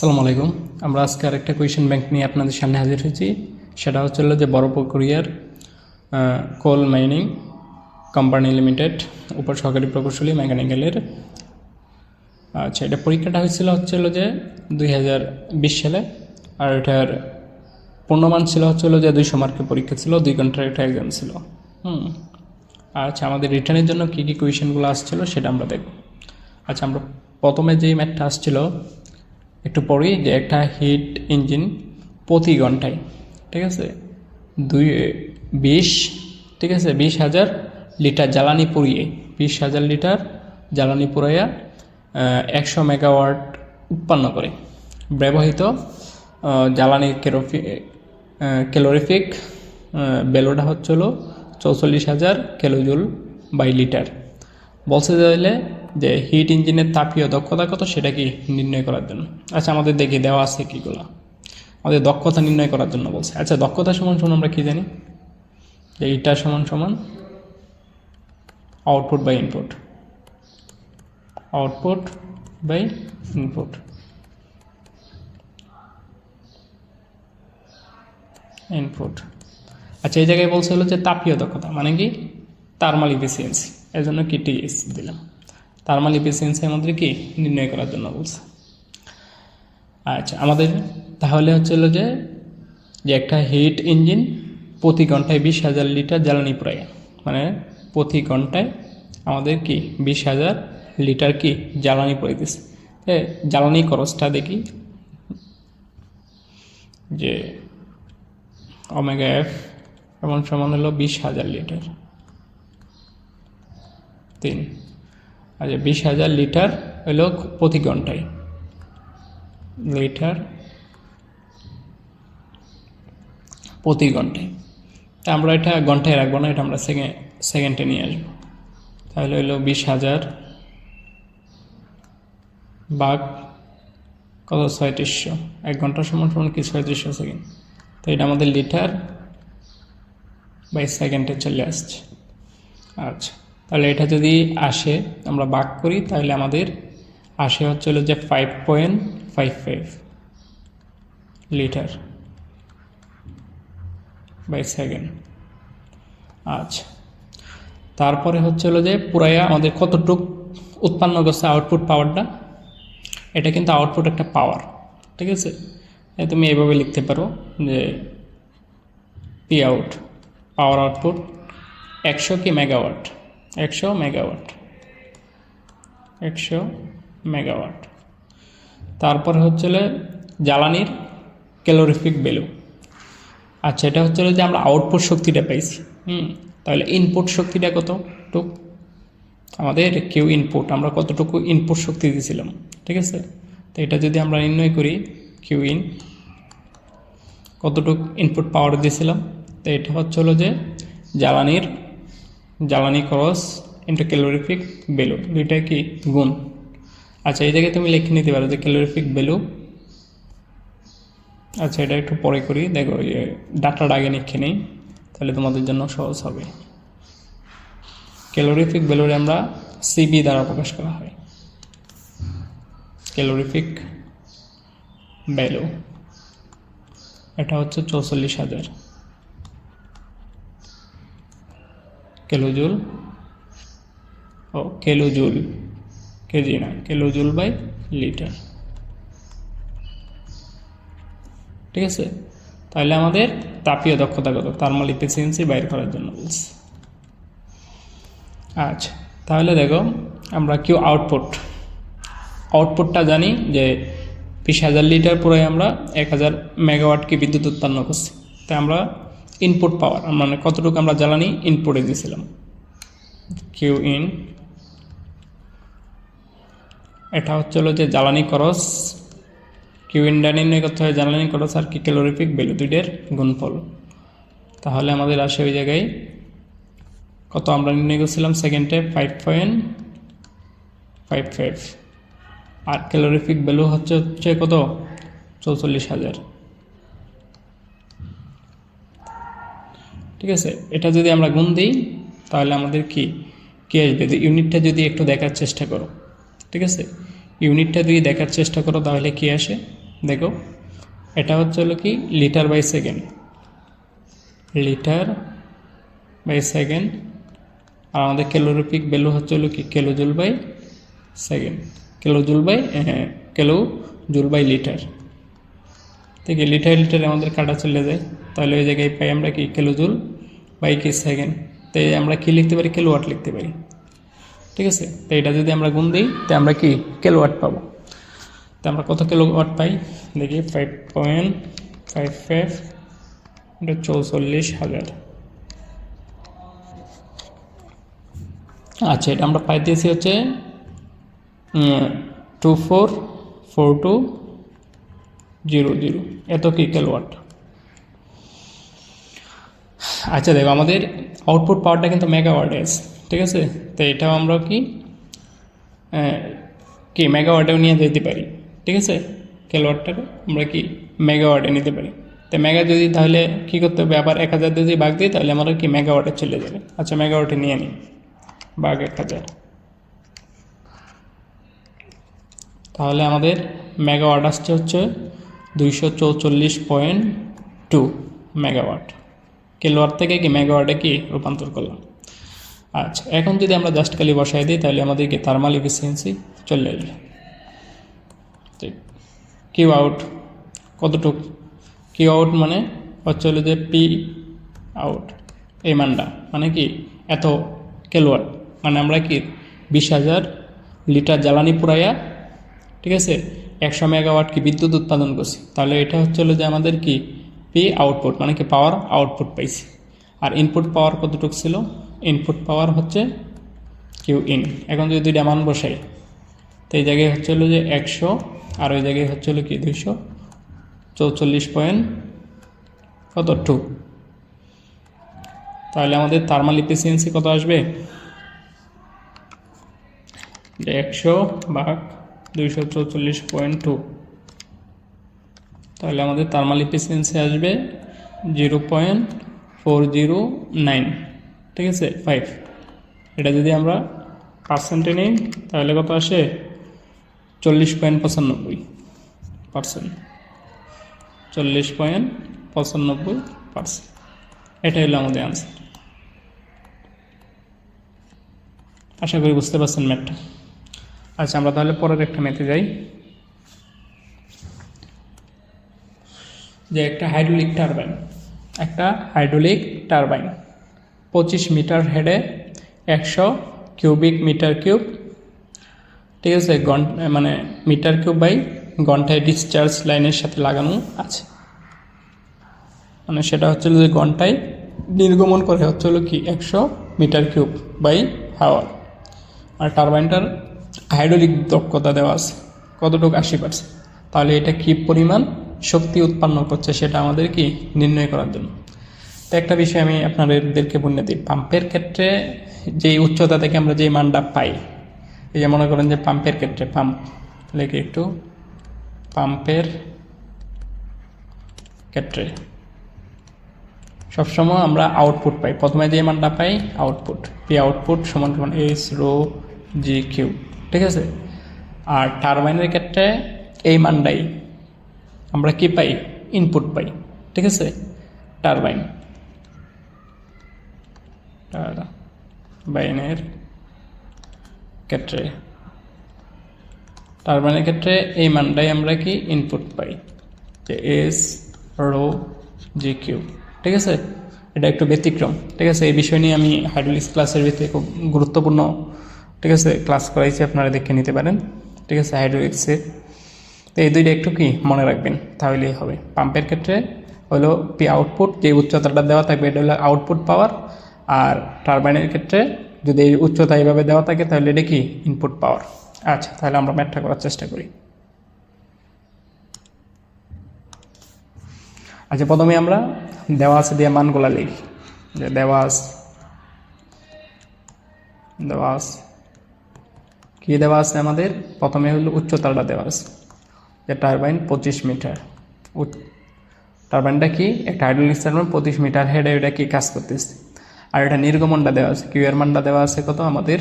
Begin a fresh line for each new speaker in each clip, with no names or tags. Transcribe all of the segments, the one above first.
আসসালামু আলাইকুম। আমরা আজকে আরেকটা কোয়েশ্চেন ব্যাংক নিয়ে আপনাদের সামনে হাজির হয়েছি। সেটা হচ্ছে যে বড়পুকুরিয়ার কোল মাইনিং কোম্পানি লিমিটেড উপসহকারী প্রকৌশলী মেকানিক্যালের। আচ্ছা, এটা পরীক্ষাটা হয়েছিল যে 2020 সালে। আর এটার পূর্ণমান ছিল যে 200 মার্কের পরীক্ষা ছিল, 2 ঘন্টার একটা এক্সাম ছিল। আচ্ছা, আমাদের রিটার্নের জন্য কী কী কোয়েশ্চেনগুলো আসছিল সেটা আমরা দেখব। আচ্ছা, আমরা প্রথমে যেই ম্যাথটা আসছিল একটু পরেই, যে একটা হিট ইঞ্জিন প্রতি ঘন্টায়, ঠিক আছে, 20,000 লিটার জ্বালানি পুড়িয়ে 20,000 লিটার জ্বালানি পুড়াইয়া 100 মেগাওয়াট উৎপন্ন করে। ব্যবহৃত জ্বালানি ক্যালোরিফিক ভ্যালুটা হচ্ছিল 44,000 কিলোজুল বাই লিটার। বলছে চাইলে যে হিট ইঞ্জিনের তাপীয় দক্ষতা কত সেটা কি নির্ণয় করার জন্য। আচ্ছা, আমাদের দেখি দেওয়া আছে কীগুলো। আমাদের দক্ষতা নির্ণয় করার জন্য বলছে। আচ্ছা, দক্ষতা সমান আমরা কি জানি, যে এইটা সমান output by input, output by input. আচ্ছা, এই জায়গায় বলছে যে তাপীয় দক্ষতা মানে কি থার্মাল ইফিসিয়েন্সি, এর জন্য কি টিএস দিলাম। থার্মাল ইফিসিয়েন্সি আমাদের কি নির্ণয় করার জন্য বলছে। আচ্ছা, আমাদের তাহলে যে একটা হিট ইঞ্জিন প্রতি ঘন্টায় 20,000 লিটার জ্বালানি পুড়ায়, মানে প্রতি ঘন্টায় আমাদের কি 20,000 লিটার কি জ্বালানি পুড়াইতেছে। জ্বালানি খরচটা দেখি, যে ওমেগা এফ এমন সমান হলো 20,000 লিটার 3। আচ্ছা, 20,000 লিটার হলো প্রতি ঘন্টায়, লিটার প্রতি ঘন্টায়। তা আমরা এটা ঘন্টায় রাখবো না, এটা আমরা সেকেন্ডে নিয়ে আসবো। তাহলে হলো 20,000 ভাগ কত, 3700। 1 ঘন্টা সমান কি 3700 সেকেন্ড। তো এটা আমাদের লিটার বাই সেকেন্ডে চলে আসছে। আচ্ছা, তাহলে এটা যদি আসে আমরা ভাগ করি, তাহলে আমাদের আসে যে 5.55 লিটার বাই সেকেন্ড। আচ্ছা, তারপরে যে পুরাইয়া আমাদের কতটুক উৎপন্ন করছে আউটপুট পাওয়ারটা। এটা কিন্তু আউটপুট একটা পাওয়ার, ঠিক আছে। তুমি এইভাবে লিখতে পারো যে পি আউট, পাওয়ার আউটপুট 100 কি মেগাওয়াট, 100 মেগাওয়াট, 100 মেগাওয়াট। তারপর জ্বালানির ক্যালোরিফিক ভ্যালু। আচ্ছা, এটা যে আমরা আউটপুট শক্তিটা পাইছি। তাহলে ইনপুট শক্তিটা কতটুক, আমাদের কিউ ইনপুট, আমরা কতটুকু ইনপুট শক্তি দিয়েছিলাম, ঠিক আছে। তো এটা যদি আমরা নির্ণয় করি, কিউ ইন কতটুক ইনপুট পাওয়ার দিয়েছিলাম, তো এটা যে জ্বালানি খরচ ইন্টু ক্যালোরিফিক ভ্যালু, দুইটা কি গুণ। আচ্ছা, এই জায়গায় তুমি লিখে নিতে পারো যে ক্যালোরিফিক ভ্যালু। আচ্ছা, এটা একটু পরে করি, দেখো ডাটাটা আগে লিখে নিই, তাহলে তোমাদের জন্য সহজ হবে। ক্যালোরিফিক ভ্যালুরে আমরা সিবি দ্বারা প্রকাশ করা হয়। ক্যালোরিফিক ভ্যালু এটা 44,000 কিলোজুল, কিলোজুল, কেজি না, কিলোজুল বাই লিটার, ঠিক আছে। তাহলে আমাদের তাপীয় দক্ষতা কত, থার্মাল ইফিসিয়েন্সি বাইর করার জন্য বলছি। আচ্ছা, তাহলে দেখো আমরা কিউ আউটপুটটা জানি যে 20,000 লিটার পুরো আমরা 1,000 মেগাওয়াটকে বিদ্যুৎ উৎপন্ন করছি। তাই আমরা ইনপুট পাওয়ার, মানে কতটুকু আমরা জ্বালানি ইনপুটে দিয়েছিলাম, কিউ ইন। এটা যে জ্বালানি খরচ, কিউ ইনটা নির্ণয় করতে হয় জ্বালানি খরচ আর কি ক্যালোরিফিক ভ্যালু, দুইটার গুণফল। তাহলে আমাদের আসে ওই জায়গায় কত আমরা নির্ণয় করছিলাম সেকেন্ডে 5.55, আর ক্যালোরিফিক ভ্যালু হচ্ছে কত, 44,000, ঠিক আছে। এটা যদি আমরা গুণ দিই তাহলে আমাদের কি আসবে, ইউনিটটা যদি একটু দেখার চেষ্টা করো, ঠিক আছে। ইউনিটটা যদি দেখার চেষ্টা করো তাহলে কি আসে, দেখো এটা হচ্ছে হলো কি litre by second, litre by second. আর আমাদের ক্যালোরিফিক ভ্যালু হচ্ছে হলো কি kilojoule by second, kilojoule by litre. ঠিক আছে, লিটার লিটারে আমাদের কাটা চলে যায়, তাহলে ওই জায়গায় পাই আমরা কি কিলোজুল বাই কি সেকেন্ড। তো আমরা কি লিখতে পারি, কিলোওয়াট লিখতে পারি। ঠিক আছে, তো এটা যদি আমরা গুণ দিই তো আমরা কি কিলোওয়াট পাবো। তো আমরা কত কিলোওয়াট পাই দেখি, 5.55 এটা 44,000। আচ্ছা, এটা আমরা পাইতেছি হচ্ছে 244200, এত কি কিলোওয়াট। আচ্ছা দেখো, আমাদের আউটপুট পাওয়ারটা কিন্তু মেগাওয়াটে আছে। ঠিক আছে, তো এটাও আমরা কি মেগাওয়াটেও নিয়ে যেতে পারি। ঠিক আছে, কিলোওয়াটটাকে আমরা কি মেগাওয়াটে নিতে পারি। তো মেগা যদি তাহলে কী করতে হবে, আবার 1000 যদি ভাগ দিই তাহলে আমরা কি মেগাওয়াটে চলে যাবে। আচ্ছা, মেগাওয়াটে নিয়ে নিই, ভাগ 1000, তাহলে আমাদের মেগাওয়াট আসছে হচ্ছে 244.2 মেগাওয়াট। কিলোওয়াট থেকে কি মেগাওয়াটে কি রূপান্তর করলাম। আচ্ছা, এখন যদি আমরা জাস্ট খালি বসাই দিই তাহলে আমাদের কি থার্মাল এফিসিয়েন্সি চলে আসবে। ঠিক, কিউ আউট কতটুক, কিউ আউট মানে হচ্ছে হলো যে পি আউট, এই মানটা মানে কি এত কিলোওয়াট, মানে আমরা কি 20,000 লিটার জ্বালানি পুরাইয়া, ঠিক আছে, 100 মেগাওয়াট কি বিদ্যুৎ উৎপাদন করছি। তাহলে এটা হচ্ছে হলো যে আমাদের কি পি আউটপুট, মানে কি পাওয়ার আউটপুট পাইছি। আর ইনপুট পাওয়ার কতটুকু ছিল, ইনপুট পাওয়ার হচ্ছে কিউ ইন। এখন যদি দুইটা মান বসাই তো এই জায়গায় হচ্ছে হলো যে 100 আর ওই জায়গায় হচ্ছে হলো কি 244.2। তাহলে আমাদের থার্মাল এফিসিয়েন্সি কত আসবে, 100/244.2। তাহলে আমাদের থার্মাল এফিসিয়েন্সি আসবে 0.409। ঠিক আছে, 5। এটা যদি আমরা পার্সেন্টে নিই তাহলে কত আসে, 40.95%, 40.95%। এটাই হলো আমাদের আনসার। আশা করি বুঝতে পারছেন ম্যাথটা। আচ্ছা, আমরা তাহলে পরের একটা ম্যাথে যাই, যে একটা হাইড্রোলিক টারবাইন 25 মিটার হেডে 100 কিউবিক মিটার কিউব। ঠিক আছে, মানে মিটার কিউব বাই ঘন্টায় ডিসচার্জ লাইনের সাথে লাগানো আছে। মানে সেটা হচ্ছে যে ঘন্টায় নির্গমন করে হচ্ছে হলো কি 100 মিটার কিউব বাই হাওয়ার। আর টারবাইনটার হাইড্রোলিক দক্ষতা দেওয়া আছে কতটুকু, 80%। তাহলে এটা কি পরিমাণ শক্তি উৎপন্ন করছে সেটা আমাদের কি নির্ণয় করার জন্য। তো একটা বিষয় আমি আপনাদেরকে বলে দিই, পাম্পের ক্ষেত্রে যেই উচ্চতা থেকে আমরা যেই মানটা পাই, এই যে মনে করেন যে পাম্পের ক্ষেত্রে, পাম্প লেখে একটু, পাম্পের ক্ষেত্রে সবসময় আমরা আউটপুট পাই, প্রথমে যে মানটা পাই আউটপুট, পি আউটপুট সমান সমান এইচ রো জি কিউ। ঠিক আছে, আর টারবাইনের ক্ষেত্রে এই মানটাই আমরা কি পাই, ইনপুট পাই। ঠিক আছে, টারবাইনের ক্ষেত্রে এই মানটাই আমরা কি ইনপুট পাই, যে এস রো জি কিউ। ঠিক আছে, এটা একটু ব্যতিক্রম। ঠিক আছে, এই বিষয় নিয়ে আমি হাইড্রোলিক্স ক্লাসের ভিতরে খুব গুরুত্বপূর্ণ, ঠিক আছে, ক্লাস করাইছি, আপনারা দেখে নিতে পারেন। ঠিক আছে, হাইড্রোলিক্সের। তো এই দুইটা একটু কি মনে রাখবেন, তাহলেই হবে। পাম্পের ক্ষেত্রে হলো পি আউটপুট, যে উচ্চতাটা দেওয়া থাকবে এটা হলো আউটপুট পাওয়ার। আর টারবাইনের ক্ষেত্রে যদি এই উচ্চতা এইভাবে দেওয়া থাকে তাহলে এটা কি ইনপুট পাওয়ার। আচ্ছা, তাহলে আমরা ম্যাথটা করার চেষ্টা করি। আচ্ছা, প্রথমে আমরা দেওয়া আছে দিয়ে মানগুলা লিখি, যে দেওয়া আছে কি দেওয়া আছে আমাদের, প্রথমে হলো উচ্চতাটা দেওয়া আছে, যে টারবাইন 25 মিটার। টারবাইনটা কি একটা হাইড্রোলিক টারবাইন 25 মিটার হেডে এটা কি কাজ করতেছে। আর এটা নির্গমনটা দেওয়া আছে, কিউ এর মানটা দেওয়া আছে কত আমাদের,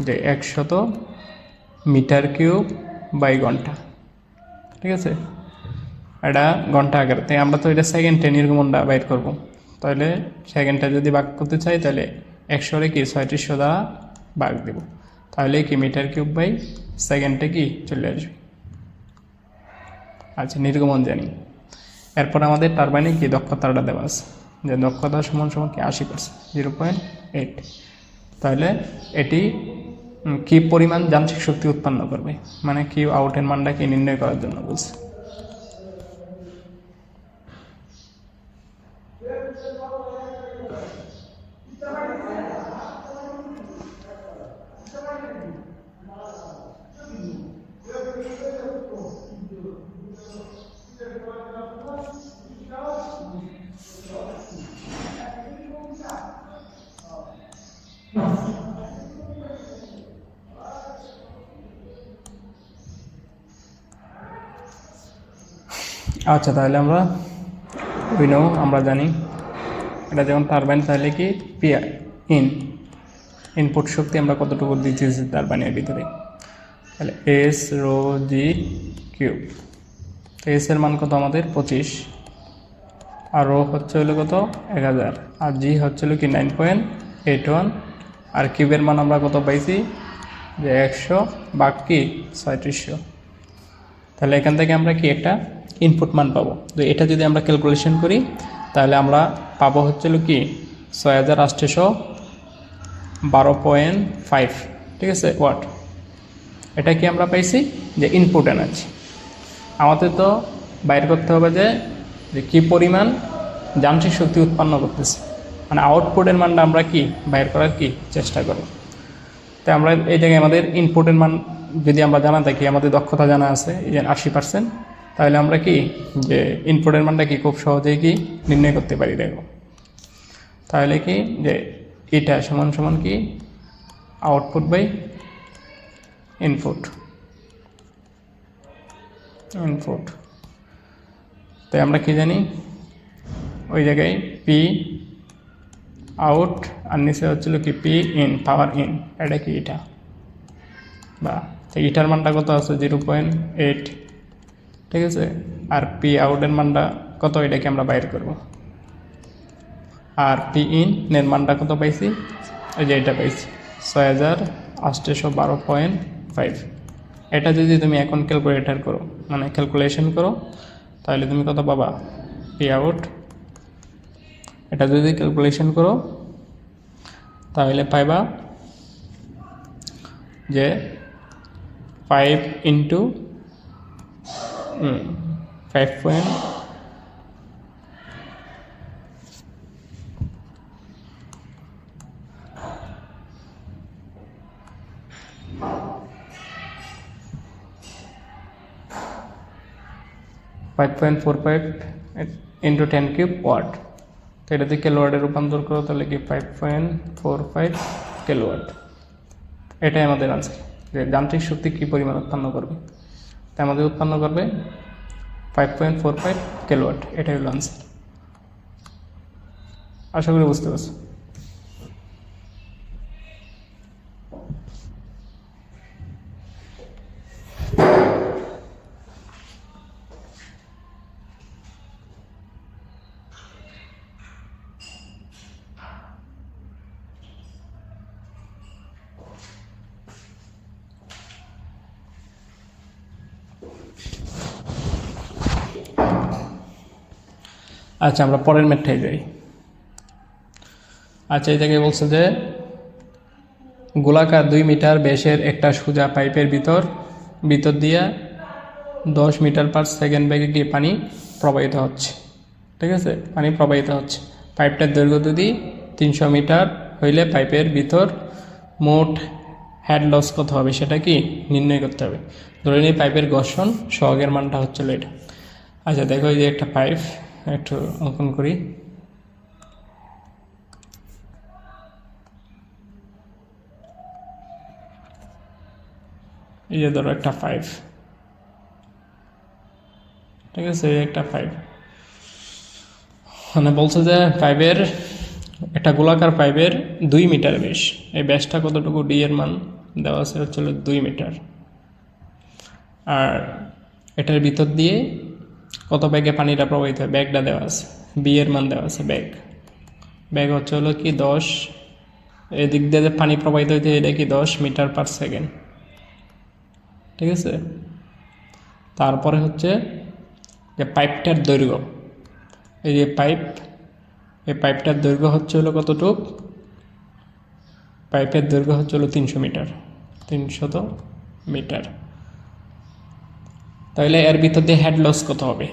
যে 100 মিটার কিউব বাই ঘন্টা। ঠিক আছে, এটা ঘন্টা আকারে, তাই আমরা তো এটা সেকেন্ডে নির্গমনটা বাইর করব। তাহলে সেকেন্ডটা যদি ভাগ করতে চাই তাহলে 100 কি 3600 দ্বারা ভাগ দেব, তাহলে কি মিটার কিউব বাই সেকেন্ডে কি চলে আসবে। আচ্ছা, নির্গমন জানি। এরপর আমাদের টারবাইনে কি দক্ষতাটা দেওয়া আছে, যে দক্ষতা সমান সমান কি 80%, 0.8। তাহলে এটি কি পরিমাণ যান্ত্রিক শক্তি উৎপন্ন করবে, মানে কিউ আউটের মানটা কি নির্ণয় করার জন্য বলছে। আচ্ছা, তাহলে আমরা আমরা জানি এটা যেমন টারবাইন, তাহলে কি পি ইনপুট শক্তি আমরা কতটুকু দিচ্ছি টারবাইনের ভিতরে, তাহলে এস রো জি কিউব। তো এস এর মান কত আমাদের 25, আর রো হচ্ছে হলো কত 1000, আর জি হচ্ছে হলো কি 9.81, আর কিউবের মান আমরা কত পাইছি যে 100 ভাগ কি 3600। তাহলে এখান থেকে আমরা কি একটা ইনপুট মান পাবো। তো এটা যদি আমরা ক্যালকুলেশন করি তাহলে আমরা পাবো হচ্ছিল কি 6812.5, ঠিক আছে, ওয়াট। এটা কি আমরা পাইছি যে ইনপুট এনার্জি। আমাদের তো বাইর করতে হবে যে কী পরিমাণ যান্ত্রিক শক্তি উৎপন্ন করতেছে, মানে আউটপুটের মানটা আমরা কি বাইর করার কি চেষ্টা করব। তো আমরা এই জায়গায় আমাদের ইনপুটের মান যদি আমরা জানা থাকি, আমাদের দক্ষতা জানা আছে 80%, তাহলে আমরা কি যে ইনপুটের মানটা কি খুব সহজেই কি নির্ণয় করতে পারি। দেখো তাহলে কি যে এটা সমান সমান কি আউটপুট বাই ইনপুট। তাই আমরা কি জানি ওই জায়গায় পি আউট আর নিচে হচ্ছিল কি পি ইন, পাওয়ার ইন, এটা কি এটা বা তো ইটার মানটা কত আছে 0.8, ঠিক আছে, আর পি আউটের মানটা কত এটাকে আমরা বাইর করব, আর পি ইন এর মানটা কত পাইছি, এই যে এটা পাইছি 6812.5। এটা যদি তুমি এখন ক্যালকুলেটর করো, মানে ক্যালকুলেশন করো, তাহলে তুমি কত পাবা পি আউট। এটা যদি ক্যালকুলেশন করো তাহলে পাইবা যে 5 ইন্টু 5. 5.45 into 10 cube watt. তো এটা দিয়ে কিলোওয়াটে রূপান্তর করো তাহলে কি 5.45 কিলোওয়াট। এটাই আমাদের আনসার, যে যান্ত্রিক শক্তি কী পরিমাণ উৎপন্ন করবে। তাই আমাদের উৎপন্ন করবে 5.45 কিলোওয়াট। এটাই হলো আনসার। আশা করি বুঝতে পারছো। আচ্ছা, আমরা পরের ম্যাথটায় যাই। আচ্ছা, এই জায়গায় বলছে যে গোলাকার 2 মিটার ব্যাসের একটা সোজা পাইপের ভিতর দিয়ে 10 মিটার পার সেকেন্ড বেগে গিয়ে পানি প্রবাহিত হচ্ছে। ঠিক আছে, পানি প্রবাহিত হচ্ছে। পাইপটার দৈর্ঘ্য যদি 300 মিটার হইলে পাইপের ভিতর মোট হেড লস কত হবে সেটা কি নির্ণয় করতে হবে। ধরে নিই পাইপের ঘর্ষণ সহগের মানটা হচ্ছিল এটা। আচ্ছা দেখো, এই যে একটা পাইপ একটু অঙ্কন করি। এই যে ধরো একটা পাইপ, ঠিক আছে, এই একটা পাইপ। মানে বলছে যে পাইপের একটা গোলাকার পাইপের 2 মিটার ব্যাস। এই ব্যাসটা কতটুকু, ডি এর মান দেওয়া আছে হচ্ছিল 2 মিটার। আর এটার ভিতর দিয়ে কত ব্যাগে পানিটা প্রবাহিত হয়, ব্যাগটা দেওয়া আছে, বি এর মান দেওয়া আছে, ব্যাগ হচ্ছে হলো কি 10, এদিক দিয়ে যে পানি প্রবাহিত হইতে এটা কি 10 মিটার পার সেকেন্ড, ঠিক আছে। তারপরে হচ্ছে যে পাইপটার দৈর্ঘ্য, এই যে এই পাইপটার দৈর্ঘ্য হচ্ছে হলো কতটুক, পাইপের দৈর্ঘ্য হচ্ছে হলো 300 মিটার, 300 মিটার। তাহলে এর ভিতর দিয়ে হেড লস কত হবে,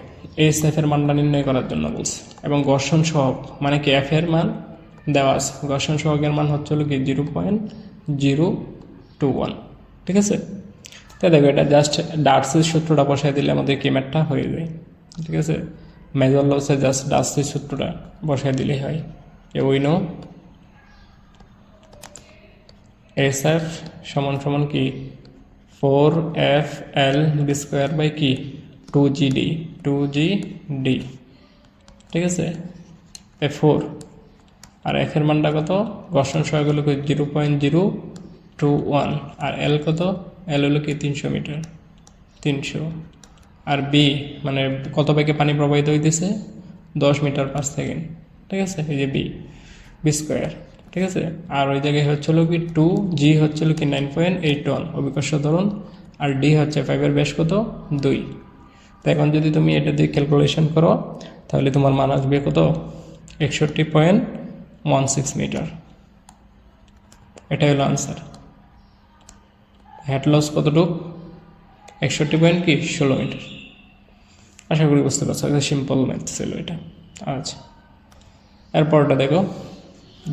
এসএফ এর মানটা নির্ণয় করার জন্য বলছে, এবং ঘর্ষণ সহগ মানে কি এফ এর মান দেওয়া আছে, ঘর্ষণ সহগের মান হচ্ছে হলো কি 0.021, ঠিক আছে। তাই দেখো এটা জাস্ট ডার্সির সূত্রটা বসাই দিলে আমাদের কি ম্যাথটা হয়ে যায়, ঠিক আছে। মেজর লসে জাস্ট ডার্সির সূত্রটা বসাই দিলেই হয়, যে উই নো এসএফ সমান সমান কি 4FL বি স্কোয়ার বাই কি 2GD, ঠিক আছে। 4 আর এফ এর মানটা কত, ঘর্ষণ সহায়ক হলো 0.021, আর এল কত, এল হলো কি 300 মিটার, 300, আর বি মানে কত বেগে পানি প্রবাহিত হইতেছে 10 মিটার পার সেকেন্ড, ঠিক আছে। এই যে বি স্কোয়ার, ঠিক আছে। আর ওই জায়গায় হচ্ছিল কি 2G হচ্ছিল কি 9.81 অভিকর্ষ ত্বরণ, আর ডি হচ্ছে 5 ব্যাস কত 2। তো এখন যদি তুমি এটা দিয়ে ক্যালকুলেশন করো তাহলে তোমার মান আসবে কত 61.16 মিটার, এটাই হলো আনসার। হেড লস কতটুক 61.16 মিটার। আশা করি বুঝতে পারছো, সিম্পল ম্যাথ ছিল এটা। আচ্ছা এরপরটা দেখো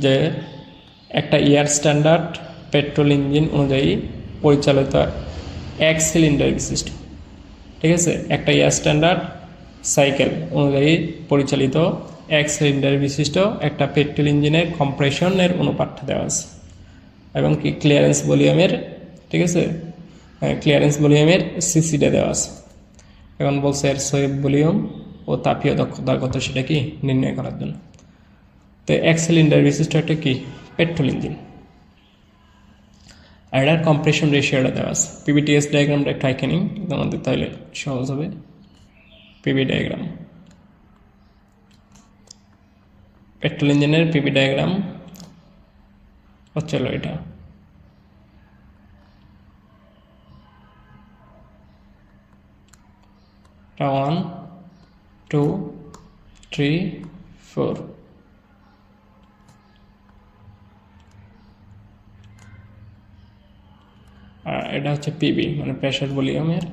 যে একটা এয়ার স্ট্যান্ডার্ড পেট্রোল ইঞ্জিন অনুযায়ী পরিচালিত এক সিলিন্ডার বিশিষ্ট, ঠিক আছে, একটা এয়ার স্ট্যান্ডার্ড সাইকেল অনুযায়ী পরিচালিত এক সিলিন্ডার বিশিষ্ট একটা পেট্রোল ইঞ্জিনের কম্প্রেশনের অনুপাতটা দেওয়া আছে, এবং কি ক্লিয়ারেন্স ভলিউমের, ঠিক আছে, ক্লিয়ারেন্স ভলিউমের সিসিটা দেওয়া আছে। এখন বলছে এর সোয়েব ভলিউম ও তাপীয় দক্ষতা কত সেটা কি নির্ণয় করার জন্য। তো এক সিলিন্ডার বিশিষ্ট একটা কি পেট্রোল ইঞ্জিন, আর এটার কম্প্রেশন রেশিওটা দেওয়া আছে। পিবিটিএস ডায়াগ্রামটা একটু আঁকে নিই তোমাদের, তাহলে সহজ হবে। পিবি ডায়াগ্রাম, পেট্রোল ইঞ্জিনের পিবি ডায়াগ্রাম হচ্ছিল এটা। 1 2 3 4, আর এটা হচ্ছে পিবি মানে প্রেসার ভলিউমের,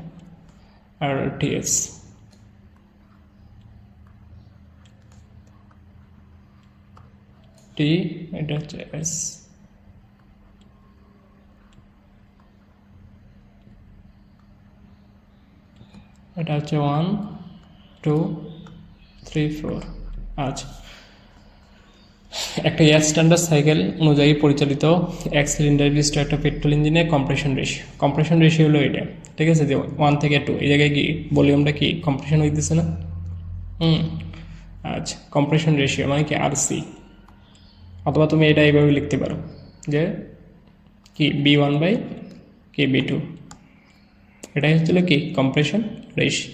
আর টিএস, টি এটা হচ্ছে এস। এটা হচ্ছে 1 2 3 4। আচ্ছা একটা এয়ার স্ট্যান্ডার্ড সাইকেল অনুযায়ী পরিচালিত এক সিলিন্ডার বিশিষ্ট একটা পেট্রোল ইঞ্জিনের কম্প্রেশন রেশিও হলো এটা, ঠিক আছে, যে 1 থেকে 2, এই জায়গায় কি ভলিউমটা কি কম্প্রেশন হইতেছে না। আচ্ছা কম্প্রেশন রেশিও মানে কি আরসি, অথবা তুমি এটা এইভাবে লিখতে পারো যে কি B1 বাই কি B2, এটাই হচ্ছিল কি কম্প্রেশন রেশিও।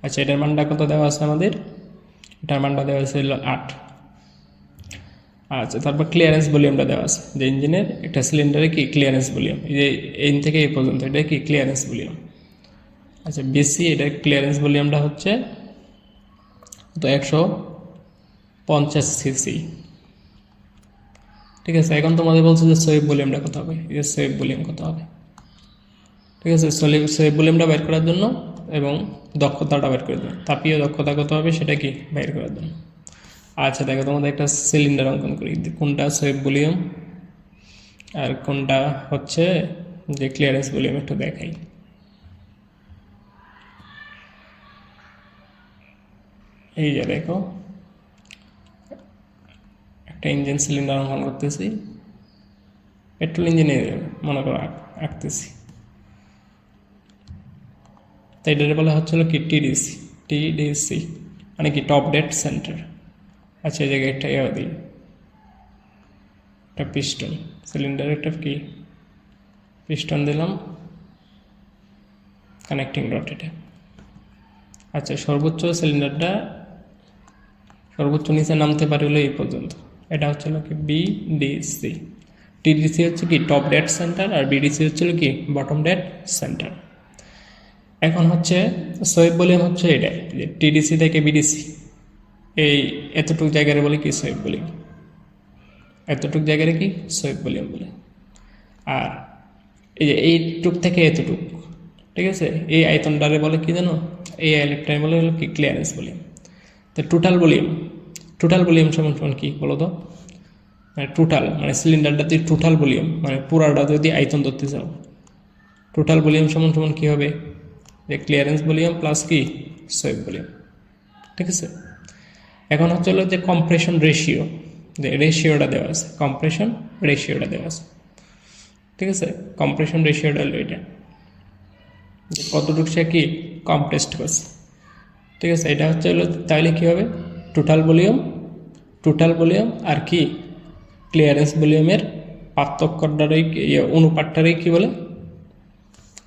আচ্ছা এটার মানটা কত দেওয়া আছে আমাদের, এটার মানটা দেওয়া আছে 8। আচ্ছা তারপর ক্লিয়ারেন্স ভলিউমটা দেওয়া আছে, যে ইঞ্জিনের একটা সিলিন্ডারে কি ক্লিয়ারেন্স ভলিউম, এই যে এই থেকে এই পর্যন্ত এটা কি ক্লিয়ারেন্স ভলিউম। আচ্ছা বিসি এটার ক্লিয়ারেন্স ভলিউমটা হচ্ছে তো 150 সিসি, ঠিক আছে। এখন তোমাদের বলছো যে সোয়েব ভলিউমটা কত হবে, এই যে সোয়েব ভলিউম কত হবে, ঠিক আছে। সোয়েব ভলিউমটা বের করার জন্য এবং দক্ষতাটা বের করার জন্য, তাপীয় দক্ষতা কত হবে সেটা কি বের করার জন্য। আচ্ছা দেখো তোমাদের একটা সিলিন্ডার অঙ্কন করি, কোনটা সোয়েব ভলিউম আর কোনটা হচ্ছে যে ক্লিয়ারেন্স ভলিউম একটু দেখাই। এই যে দেখো একটা ইঞ্জিন সিলিন্ডার অঙ্কন করতেছি, পেট্রোল ইঞ্জিনে মনে করো আঁকতেছি, তাই এটার বলা হচ্ছিল কি টিডিসি মানে কি টপ ডেড সেন্টার। আচ্ছা এই জায়গায় একটা ইয়ে দিই, একটা পিস্টন, সিলিন্ডার একটা কি পিস্টন দিলাম, কানেক্টিং ডট এটা, আচ্ছা, সর্বোচ্চ সিলিন্ডারটা সর্বোচ্চ নিচে নামতে পারে হলো এই পর্যন্ত। এটা হচ্ছে কি বিডিসি। টিডিসি হচ্ছে কি টপ ডেড সেন্টার, আর বিডিসি হচ্ছে কি বটম ডেড সেন্টার। এখন হচ্ছে সোয়েব ভলিউম হচ্ছে এটা, যে টিডিসি থেকে বিডিসি এই এতটুকু জায়গায় বলে কি সোয়েব ভলিউম, এতটুকু জায়গায় কি সোয়েব ভলিউম বলে। আর এই যে এইটুক থেকে এতটুক, ঠিক আছে, এই আয়তনটারে বলে কি জানো, এই আয়তনটারে বলে হলো কি ক্লিয়ারেন্স ভলিউম। তো টোটাল ভলিউম সমান সমান কি বলো তো, মানে টোটাল মানে সিলিন্ডারটাতে টোটাল ভলিউম মানে পুরাটা যদি আয়তন ধরতে চাও, টোটাল ভলিউম সমান সমান কী হবে, যে ক্লিয়ারেন্স ভলিউম প্লাস কি সোয়েব ভলিউম, ঠিক আছে। এখন হচ্ছে হলো যে কম্প্রেশন রেশিও, যে রেশিওটা দেওয়া আছে, কম্প্রেশন রেশিওটা দেওয়া আছে, ঠিক আছে। কম্প্রেশন রেশিওটা হলো এটা, যে কতটুকু সে কি কম্প্রেসড করছে, ঠিক আছে। এটা হচ্ছে হলো তাহলে কী হবে, টোটাল ভলিউম আর কি ক্লিয়ারেন্স ভলিউমের পার্থক্যটারই অনুপাতটারই কী বলে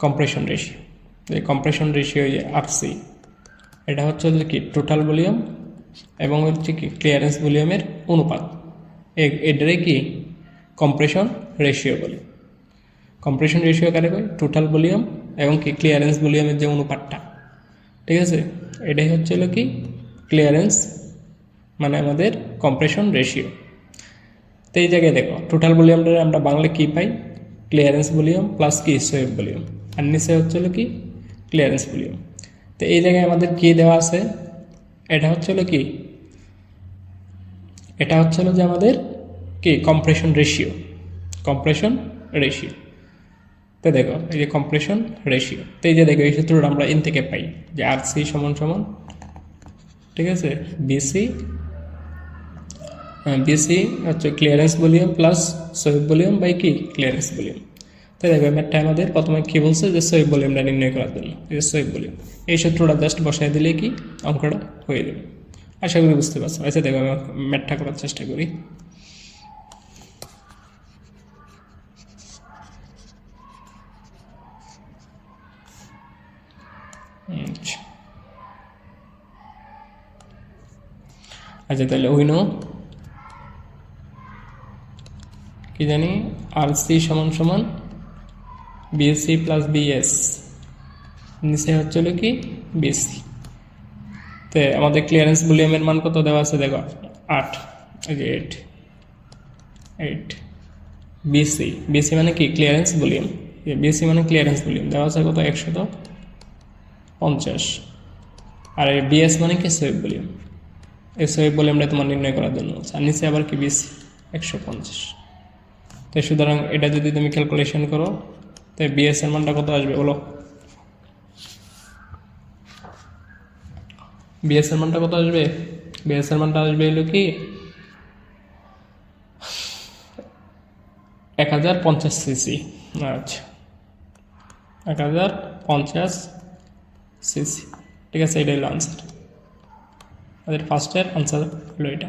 কম্প্রেশন রেশিও। এই কম্প্রেশন রেশিও যে আরসি, এটা হচ্ছে কি টোটাল ভলিউম এবং হচ্ছে কি ক্লিয়ারেন্স ভলিউমের অনুপাত, এটারে কি কম্প্রেশন রেশিও বলে। কম্প্রেশন রেশিও কারে কয়, টোটাল ভলিউম এবং কি ক্লিয়ারেন্স ভলিউমের যে অনুপাতটা, ঠিক আছে, এটাই হচ্ছে হলো কি ক্লিয়ারেন্স মানে আমাদের কম্প্রেশন রেশিও। তো এই জায়গায় দেখো টোটাল ভলিউমটা আমরা বাংলায় কী পাই, ক্লিয়ারেন্স ভলিউম প্লাস কি সোয়েব ভলিউম, আর নিচে হচ্ছে হলো কি ক্লিয়ারেন্স ভলিউম। তো এই জায়গায় আমাদের কী দেওয়া আছে, এটা হচ্ছে হলো কি, এটা হচ্ছে হলো যে আমাদের কি কম্প্রেশন রেশিও, তো দেখো এই যে কম্প্রেশন রেশিও, তো এই যে দেখো এই সূত্রটা আমরা ইন থেকে পাই যে আর সি সমান সমান, ঠিক আছে, বিসি হচ্ছে clearance volume plus swept volume by কি ক্লিয়ারেন্স ভলিউম। তো দেখো ম্যাথটা আমাদের প্রথমে কী বলছে, যে সোয়েব ভলিউমটা নির্ণয় করার জন্য, এই যে সোয়েব ভলিউম, এই সূত্রটা জাস্ট বসায় দিলে কি অঙ্কটা হয়ে যাবে। আশা করি বুঝতে পারছো। আচ্ছা দেখো আমি ম্যাথটা করার চেষ্টা করি। আচ্ছা তাহলে ওইনো কি জানি আর সি সমান সমান বিএসসি প্লাস বিএস, নিচে হচ্ছিল কি বিএসসি। তো আমাদের ক্লিয়ারেন্স ভলিউমের মান কত দেওয়া আছে দেখো 8, এই যে 8 বিসি মানে কি ক্লিয়ারেন্স ভলিউম, বিসি মানে ক্লিয়ারেন্স ভলিউম দেওয়া আছে কত 150, আর এই বিএস মানে কি সোয়েব ভলিউম, এই সোয়েব ভলিউমটা তোমার নির্ণয় করার জন্য, আর নিচে আবার কি বিসি 150। তো সুতরাং এটা যদি তুমি ক্যালকুলেশন করো, তো বিএস এর মানটা কত আসবে বলো, বিএস এর মানটা কত আসবে, বিএস এর মানটা আসবে হলো কি 1050 সিসি। আচ্ছা 1050 সিসি, ঠিক আছে, এটাই হলো আনসার, আমাদের ফার্স্টের আনসার হলো এটা।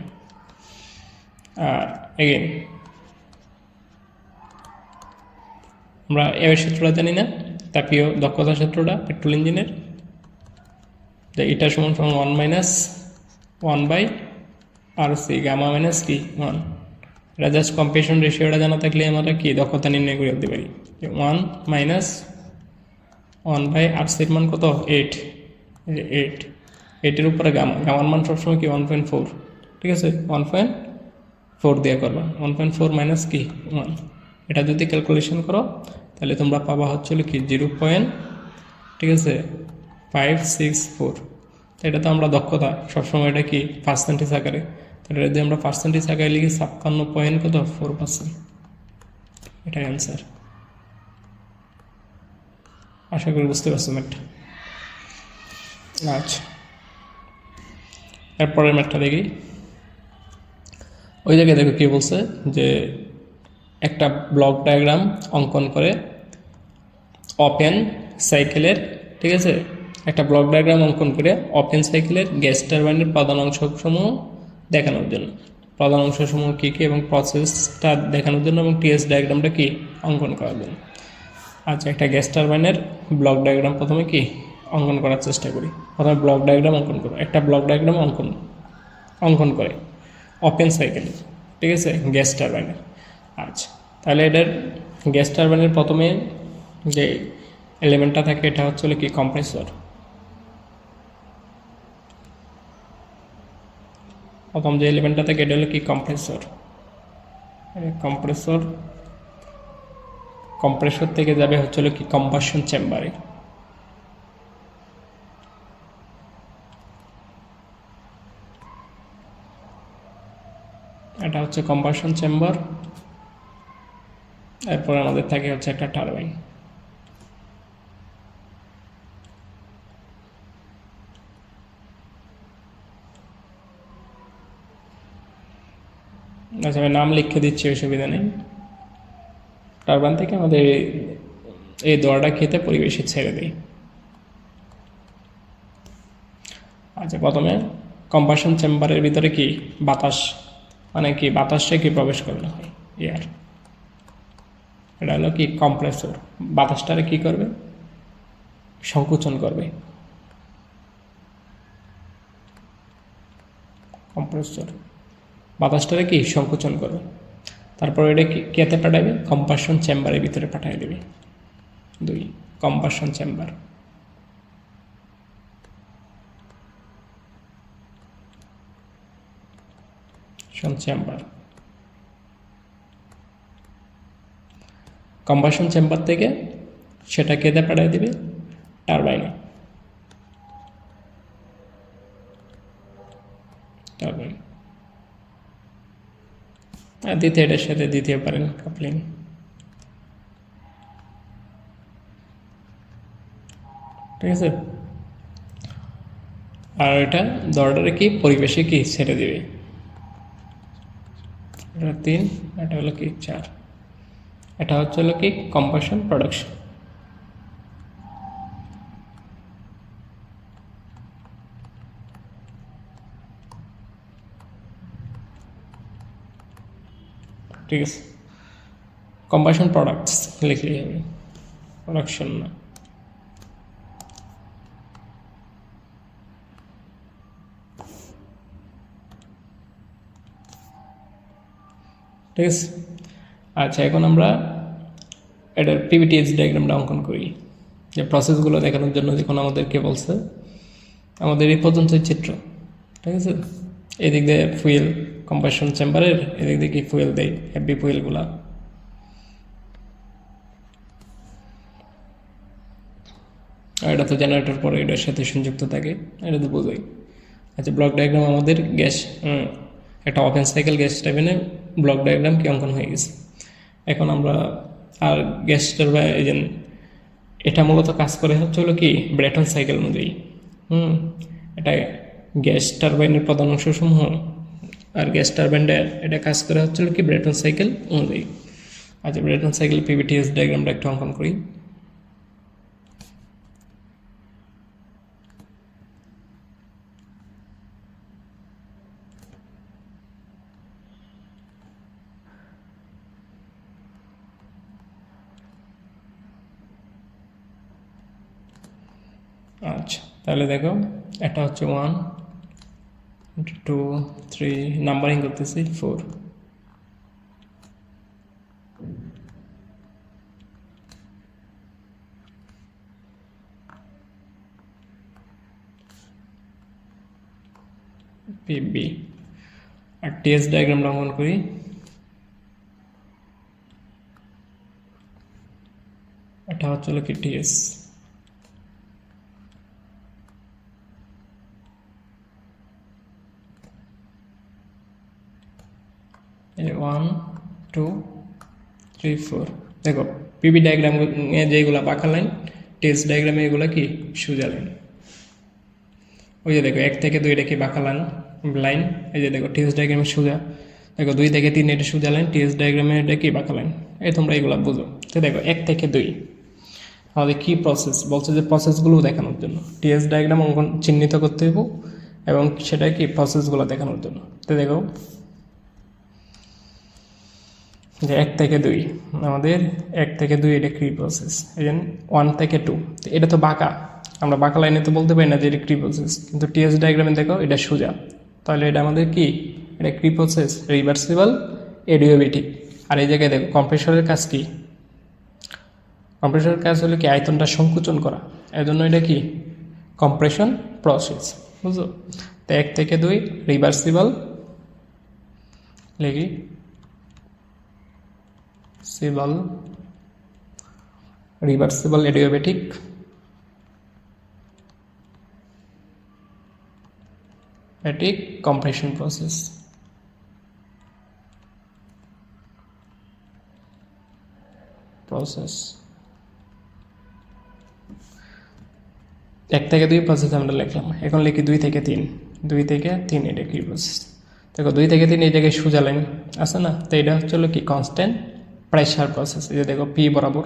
আর এগেন আমরা এর সূত্রটা জানি না, তাপীয় দক্ষতা সূত্রটা পেট্রোল ইঞ্জিনের, যে এটা সমান সমান 1 minus 1 by R C gamma minus কি 1। এটা জাস্ট কম্প্রেশন রেশিওটা জানা থাকলে আমরা কি দক্ষতা নির্ণয় করে দিতে পারি, যে 1 মাইনাস 1 বাই আর সির মান কত 8, এই যে 8 উপরে গামার মান সবসময় কি 1.4, ঠিক আছে, 1.4 দিয়ে করবা, 1.4 মাইনাস কি 1, এটা যদি ক্যালকুলেশন করো তাহলে তোমরা পাবা হচ্ছিল কি 0. ঠিক আছে 564। তো এটা তো আমরা দক্ষতা সবসময় এটা কি পার্সেন্টেজ আকারে, তাহলে যদি আমরা পার্সেন্টেজ আকারে লিখি 56.4%, এটাই অ্যান্সার। আশা করি বুঝতে পারছো ম্যাথটা। আচ্ছা এরপরের ম্যাথটা দেখি। ওই জায়গায় দেখো কী বলছে, যে একটা ব্লক ডায়াগ্রাম অঙ্কন করে ওপেন সাইকেলের, ঠিক আছে, একটা ব্লক ডায়াগ্রাম অঙ্কন করে ওপেন সাইকেলের গ্যাস টারবাইনের প্রধান অংশসমূহ দেখানোর জন্য, প্রধান অংশসমূহ কী কী এবং প্রসেসটা দেখানোর জন্য এবং টিএস ডায়াগ্রামটা কি অঙ্কন করার জন্য। আচ্ছা একটা গ্যাস টারবাইনের ব্লক ডায়াগ্রাম প্রথমে কি অঙ্কন করার চেষ্টা করি। প্রথমে ব্লক ডায়াগ্রাম অঙ্কন করো, একটা ব্লক ডায়াগ্রাম অঙ্কন করে ওপেন সাইকেল, ঠিক আছে, গ্যাস টারবাইনের। আচ্ছা, তাহলে এটার গ্যাস টারবাইনের প্রথমে যে এলিমেন্টটা থাকে এটা হচ্ছে কি কম্প্রেসর। প্রথম যে এলিমেন্টটা থাকে এটা হলো কি কম্প্রেসর। কম্প্রেসর থেকে যাবে হচ্ছে কি কম্বাসন চেম্বারে। এটা হচ্ছে কম্বাসন চেম্বার। এরপর আমাদের থাকে হচ্ছে একটা টারবাইন। আচ্ছা, আমি নাম লিখে দিচ্ছি, অসুবিধা নেই। টারবাইন থেকে আমাদের এই দোয়াটা খেতে পরিবেশে ছেড়ে দিই। আচ্ছা, প্রথমে কম্বাসন চেম্বারের ভিতরে কি বাতাস, মানে কি বাতাসটা কি প্রবেশ করানো হয়, এয়ার। এটা হলো কি কম্প্রেসর। বাতাসটারে কি করবে, সংকোচন করবে। কম্প্রেসর বাতাসটারে কি সংকোচন করবে, তারপর এটা কি কেতে পাঠাবে, কম্বাসন চেম্বারের ভিতরে পাঠিয়ে দেবে। 2 কম্বাসন চেম্বার। কম্বাসন চেম্বার থেকে সেটা কেটে পাঠিয়ে দিবে টারবাইনে। দ্বিতীয় এটার সাথে দিতে পারেন কাপলিং। ঠিক আছে, আর এটা দরডারে কি পরিবেশে কি ছেড়ে দিবে। এটা 3, এটা হলো কি 4। এটা হচ্ছে হলো কি কম্বাসন প্রোডাকশন। ঠিক আছে, কম্বাসন প্রোডাক্টস লিখলেই হবে, প্রোডাকশন না। ঠিক আছে, আচ্ছা, এখন আমরা এটার পিভিটিএস ডায়াগ্রামটা অঙ্কন করি, যে প্রসেসগুলো দেখানোর জন্য যখন আমাদেরকে বলছে আমাদের এই পর্যন্ত চিত্র। ঠিক আছে, এদিক দিয়ে ফুয়েল কম্বাসন চেম্বারের, এদিক দিয়ে কি ফুয়েল দেয়, হেভি ফুয়েলগুলা। এটা তো জেনারেটর পরে এটার সাথে সংযুক্ত থাকে, এটা তো বোঝাই। আচ্ছা, ব্লক ডায়াগ্রাম আমাদের গ্যাস, একটা ওপেন সাইকেল গ্যাস টারবাইনে ব্লক ডায়াগ্রাম কি অঙ্কন হয়ে গেছে। এখন আমরা আর গ্যাস টারবাইন এটা মূলত কাজ করে হচ্ছে হলো কি ব্রেটন সাইকেল অনুযায়ী। এটা গ্যাস টারবাইনের প্রধান অংশসমূহ, আর গ্যাস টারবাইনটা এটা কাজ করে হচ্ছে কি ব্রেটন সাইকেল অনুযায়ী। আচ্ছা, ব্রেটন সাইকেল পিভিটিএস ডায়াগ্রামটা একটু অঙ্কন করি। আচ্ছা, তাহলে দেখো এটা হচ্ছে 1 2 3, নাম্বারিং করতেছি 4। পিবি আর টিএস ডায়াগ্রামটা অঙ্কন করি। এটা হচ্ছে কি টিএস। এই 1 2 3 4, দেখো পিবি ডায়াগ্রাম যেগুলো বাঁকা লাইন, টেস্ট ডায়াগ্রামে এগুলো কি সোজা লাইন। ওই যে দেখো 1 থেকে 2 এটা কি বাঁকা লাইন, এই যে দেখো টেস্ট ডায়াগ্রামে সোজা, দেখো 2 থেকে 3 এটা সোজা লাইন, টেস্ট ডায়াগ্রামে এটা কি বাঁকা লাইন। এই তোমরা এগুলো বুঝো। তো দেখো 1 থেকে 2 আমাদের কি প্রসেস বলছে, যে প্রসেসগুলো দেখানোর জন্য টিএস ডায়াগ্রাম অঙ্কন চিহ্নিত করতে হবে, এবং সেটা কি প্রসেসগুলো দেখানোর জন্য। তো দেখো যে 1 থেকে 2 আমাদের 1 থেকে 2 এটা কি প্রসেস, এই যে 1 থেকে 2, এটা তো বাঁকা, আমরা বাঁকা লাইনে তো বলতে পারি না যে এটা কি প্রসেস, কিন্তু টিএস ডায়াগ্রামে দেখো এটা সোজা, তাহলে এটা আমাদের কি, এটা কি প্রসেস, রিভার্সিবল এডিওবেটিক। আর এই জায়গায় দেখো কম্প্রেসরের কাজ কি, কম্প্রেসরের কাজ হলো কি আয়তনটা সংকুচন করা, এর জন্য এটা কি কম্প্রেশন প্রসেস, বুঝলো। তো 1 থেকে 2 রিভার্সিবল, লিখি Sibal reversible এডিওবেটিক, এটিক compression process. Process 1 থেকে 2 প্রসেস আমরা লিখলাম, এখন লিখি 2 থেকে 3, 2 থেকে 3 এটা কি প্রসেস। দেখো 2 থেকে 3 এই জায়গায় সোজা লাইন আছে না, তো এটা হচ্ছে কি কনস্ট্যান্ট প্রেশার প্রসেস, এই যে দেখো পি বরাবর,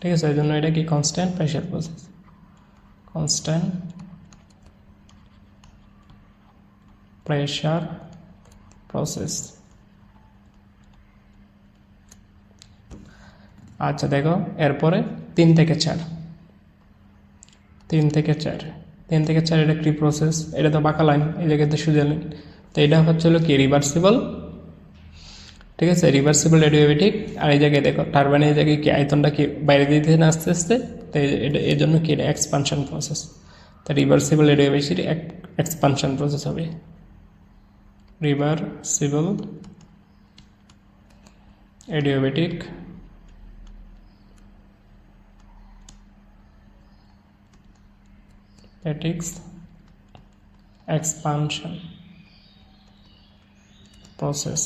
ঠিক আছে, এই জন্য এটা কি constant pressure process, constant pressure process. আচ্ছা দেখো এরপরে 3 থেকে 4, 3 থেকে 4, 3 থেকে 4 এটা কি প্রসেস, এটা তো বাঁকা লাইন, এই জায়গাতে সোজা লাইন, তো এটা হচ্ছে কি রিভার্সিবল, ঠিক আছে, রিভার্সিবল এডিওবেটিক। আর এই জায়গায় দেখো টারবাইনের এই জায়গায় কি আয়তনটা কি বাইরে দিতে না আস্তে আস্তে, তো এটা এর জন্য কি এটা এক্সপানশন প্রসেস, তো রিভার্সিবল এডিওবেটিক এক্সপানশন প্রসেস হবে, রিভার্সিবল এডিওবেটিক এক্সপানশন প্রসেস।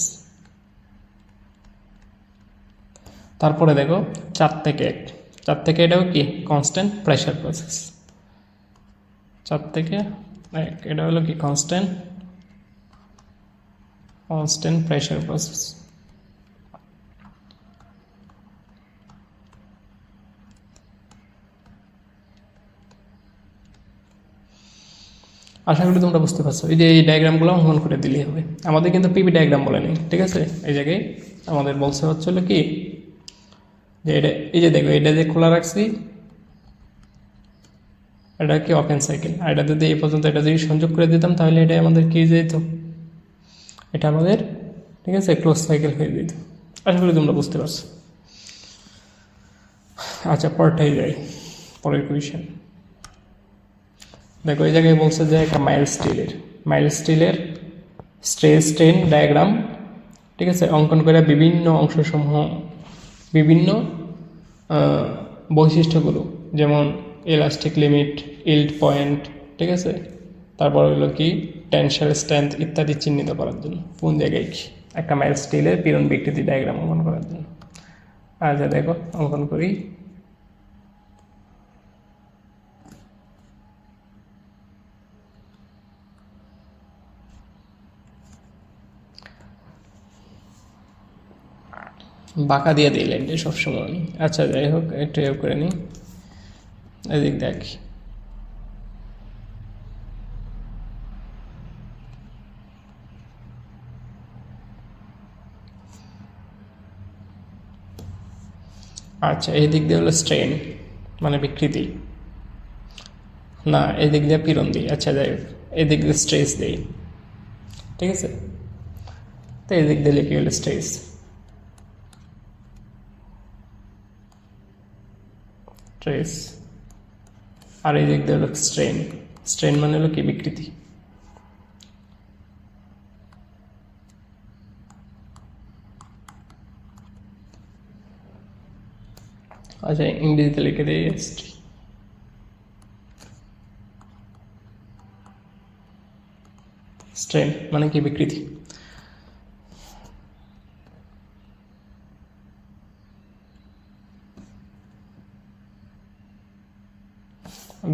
তারপরে দেখো 4 থেকে 1, 4 থেকে এটাও কি কনস্ট্যান্ট প্রেশার প্রসেস, 4 থেকে 1 এটা হলো কি কনস্ট্যান্ট প্রেশার প্রসেস। আশা করি তোমরা বুঝতে পারছো, এই যে এই ডায়াগ্রামগুলো অঙ্কন করে দিলেই হবে, আমাদের কিন্তু পিপি ডায়াগ্রাম বলে নেই, ঠিক আছে, এই জায়গায় আমাদের বলছে হচ্ছিল কি যে এটা, এই যে দেখো এটা যে খোলা রাখছি এটা কি ওপেন সাইকেল, আর এটা যদি এই পর্যন্ত এটা যদি সংযোগ করে দিতাম তাহলে এটা আমাদের কি যেত, এটা আমাদের ঠিক আছে ক্লোজ সাইকেল হয়ে যেত। আশা করি তোমরা বুঝতে পারছো। আচ্ছা পরটাই যাই, পরের কোয়েশ্চেন দেখো, এই জায়গায় বলছে যে একটা মাইল স্টিলের স্ট্রেস স্ট্রেন ডায়াগ্রাম, ঠিক আছে, অঙ্কন করে বিভিন্ন অংশসমূহ বিভিন্ন বৈশিষ্ট্যগুলো, যেমন ইলাস্টিক লিমিট, ইল্ড পয়েন্ট, ঠিক আছে, তারপর হলো কি টেনশাল স্ট্রেংথ ইত্যাদি চিহ্নিত করার জন্য কোন জায়গায় কি একটা মাইল স্টিলের পীড়ন বিকৃতি ডায়াগ্রাম অঙ্কন করার জন্য। আচ্ছা দেখো অঙ্কন করি। বাঁকা দিয়ে দিই লাইনটা সবসময় আমি। আচ্ছা যাই হোক একটু করে নিই, এদিক দেখি। আচ্ছা এই দিক দিয়ে হলো স্ট্রেন মানে বিকৃতি, না এই দিক দিয়ে পীড়ন দিই। আচ্ছা যাই হোক এই দিক দিয়ে স্ট্রেস দিই, ঠিক আছে, তো এই দিক দিয়ে লিখি হলো স্ট্রেস, স্ট্রেস, আর এই দিক দিয়ে হলো স্ট্রেন, স্ট্রেন মানে হলো কি বিকৃতি। আচ্ছা ইংরেজিতে লিখে দিই এসটি, স্ট্রেন মানে কি বিকৃতি।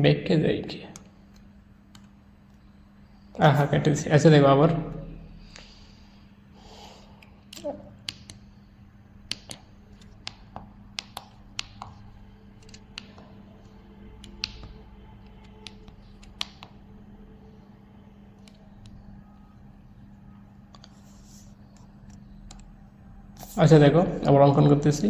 ব্যাগকে যাই কি আহা কেটেছি। আচ্ছা দেখো আবার আচ্ছা দেখো আবার অঙ্কন করতেছি।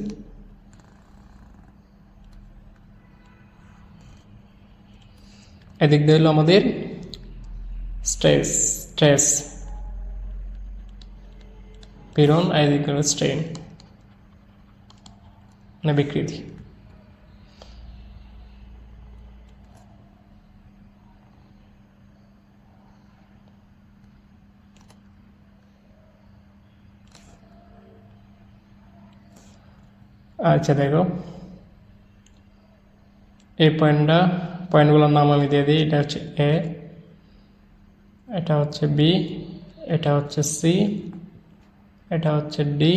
এদিক দিয়ে হলো আমাদের স্ট্রেস স্ট্রেস পীড়ন, আর এদিক হলো স্ট্রেন মানে বিকৃতি। আচ্ছা দেখো, এই পয়েন্টগুলোর নাম আমি দিয়ে দিই। এটা হচ্ছে এ, এটা হচ্ছে বি, এটা হচ্ছে সি, এটা হচ্ছে ডি,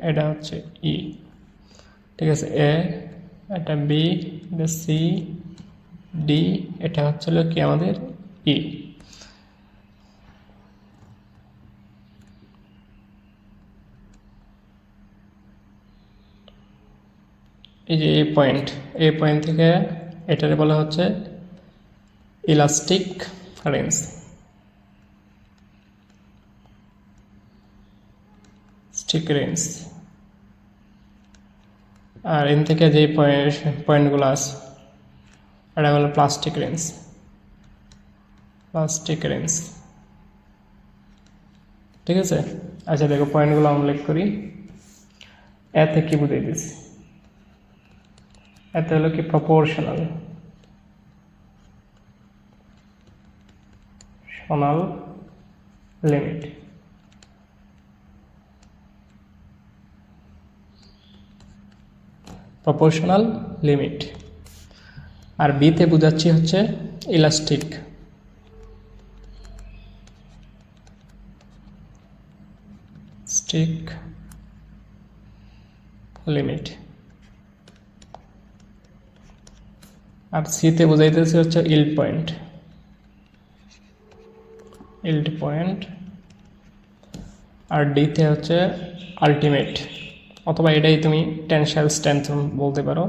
এটা হচ্ছে ই। ঠিক আছে, এ, এটা বি, এটা সি, ডি, এটা হচ্ছে কি আমাদের ই। এই যে এই পয়েন্ট থেকে এটারে বলা হচ্ছে ইলাস্টিক রেঞ্জ। Stick range. আর এন থেকে যে পয়েন্টগুলো আছে এটা হলো প্লাস্টিক রেঞ্জ। প্লাস্টিক রেঞ্জ, ঠিক আছে। আচ্ছা দেখো, পয়েন্টগুলো উল্লেখ করি। এতে কি বুঝাই দিচ্ছি, এতে হলো কি প্রপোর্শনাল লিমিট। Proportional limit. আর বিতে বোঝাচ্ছি হচ্ছে ইলাস্টিক লিমিট। আর সিতে বোঝাইতেছে হচ্ছে ইল্ড পয়েন্ট। আর ডিতে হচ্ছে আলটিমেট, অথবা এটাই তুমি টেনসাইল স্ট্রেংথ বলতে পারো।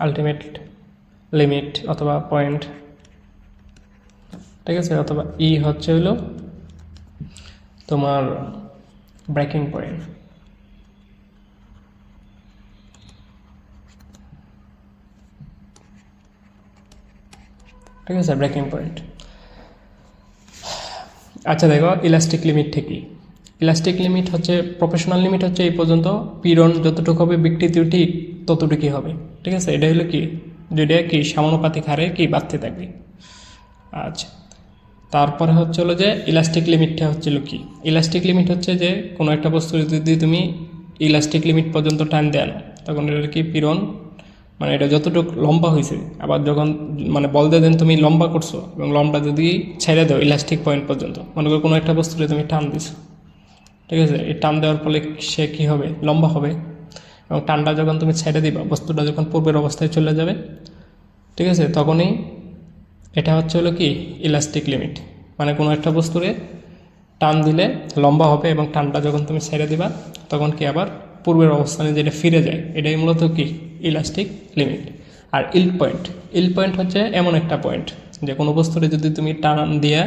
আলটিমেট লিমিট অথবা পয়েন্ট, ঠিক আছে। অথবা ই হচ্ছে হলো তোমার ব্রেকিং পয়েন্ট। ঠিক আছে, ব্রেকিং পয়েন্ট। আচ্ছা দেখো, ইলাস্টিক লিমিট কি? ইলাস্টিক লিমিট হচ্ছে, প্রফেশনাল লিমিট হচ্ছে এই পর্যন্ত পীড়ন যতটুকু হবে বিকৃতিও ঠিক ততটুকুই হবে। ঠিক আছে, এটা হলো কি, যেটা কি সমানুপাতিক হারে কি বাড়তে থাকবে। আচ্ছা, তারপরে হচ্ছে হলো যে ইলাস্টিক লিমিটটা হচ্ছিল কি? ইলাস্টিক লিমিট হচ্ছে যে কোনো একটা বস্তু যদি তুমি ইলাস্টিক লিমিট পর্যন্ত টান দেন, তখন এটা কি পীড়ন, মানে এটা যতটুকু লম্বা হয়েছে, আবার যখন মানে বল দিয়ে দেন তুমি লম্বা করছো, এবং লম্বা যদি ছেড়ে দাও ইলাস্টিক পয়েন্ট পর্যন্ত, মনে করো কোনো একটা বস্তুতে তুমি টান দিছো, ঠিক আছে, এই টান দেওয়ার ফলে সে কী হবে, লম্বা হবে। এবং টানটা যখন তুমি ছেড়ে দিবা, বস্তুটা যখন পূর্বের অবস্থায় চলে যাবে, ঠিক আছে, তখনই এটা হচ্ছে হলো কি ইলাস্টিক লিমিট। মানে কোনো একটা বস্তুরে টান দিলে লম্বা হবে, এবং টানটা যখন তুমি ছেড়ে দিবা তখন কি আবার পূর্বের অবস্থানে যেটা ফিরে যায়, এটাই মূলত কি ইলাস্টিক লিমিট। আর ইল্ড পয়েন্ট হচ্ছে এমন একটা পয়েন্ট যে কোনো বস্তুরে যদি তুমি টান দিয়ে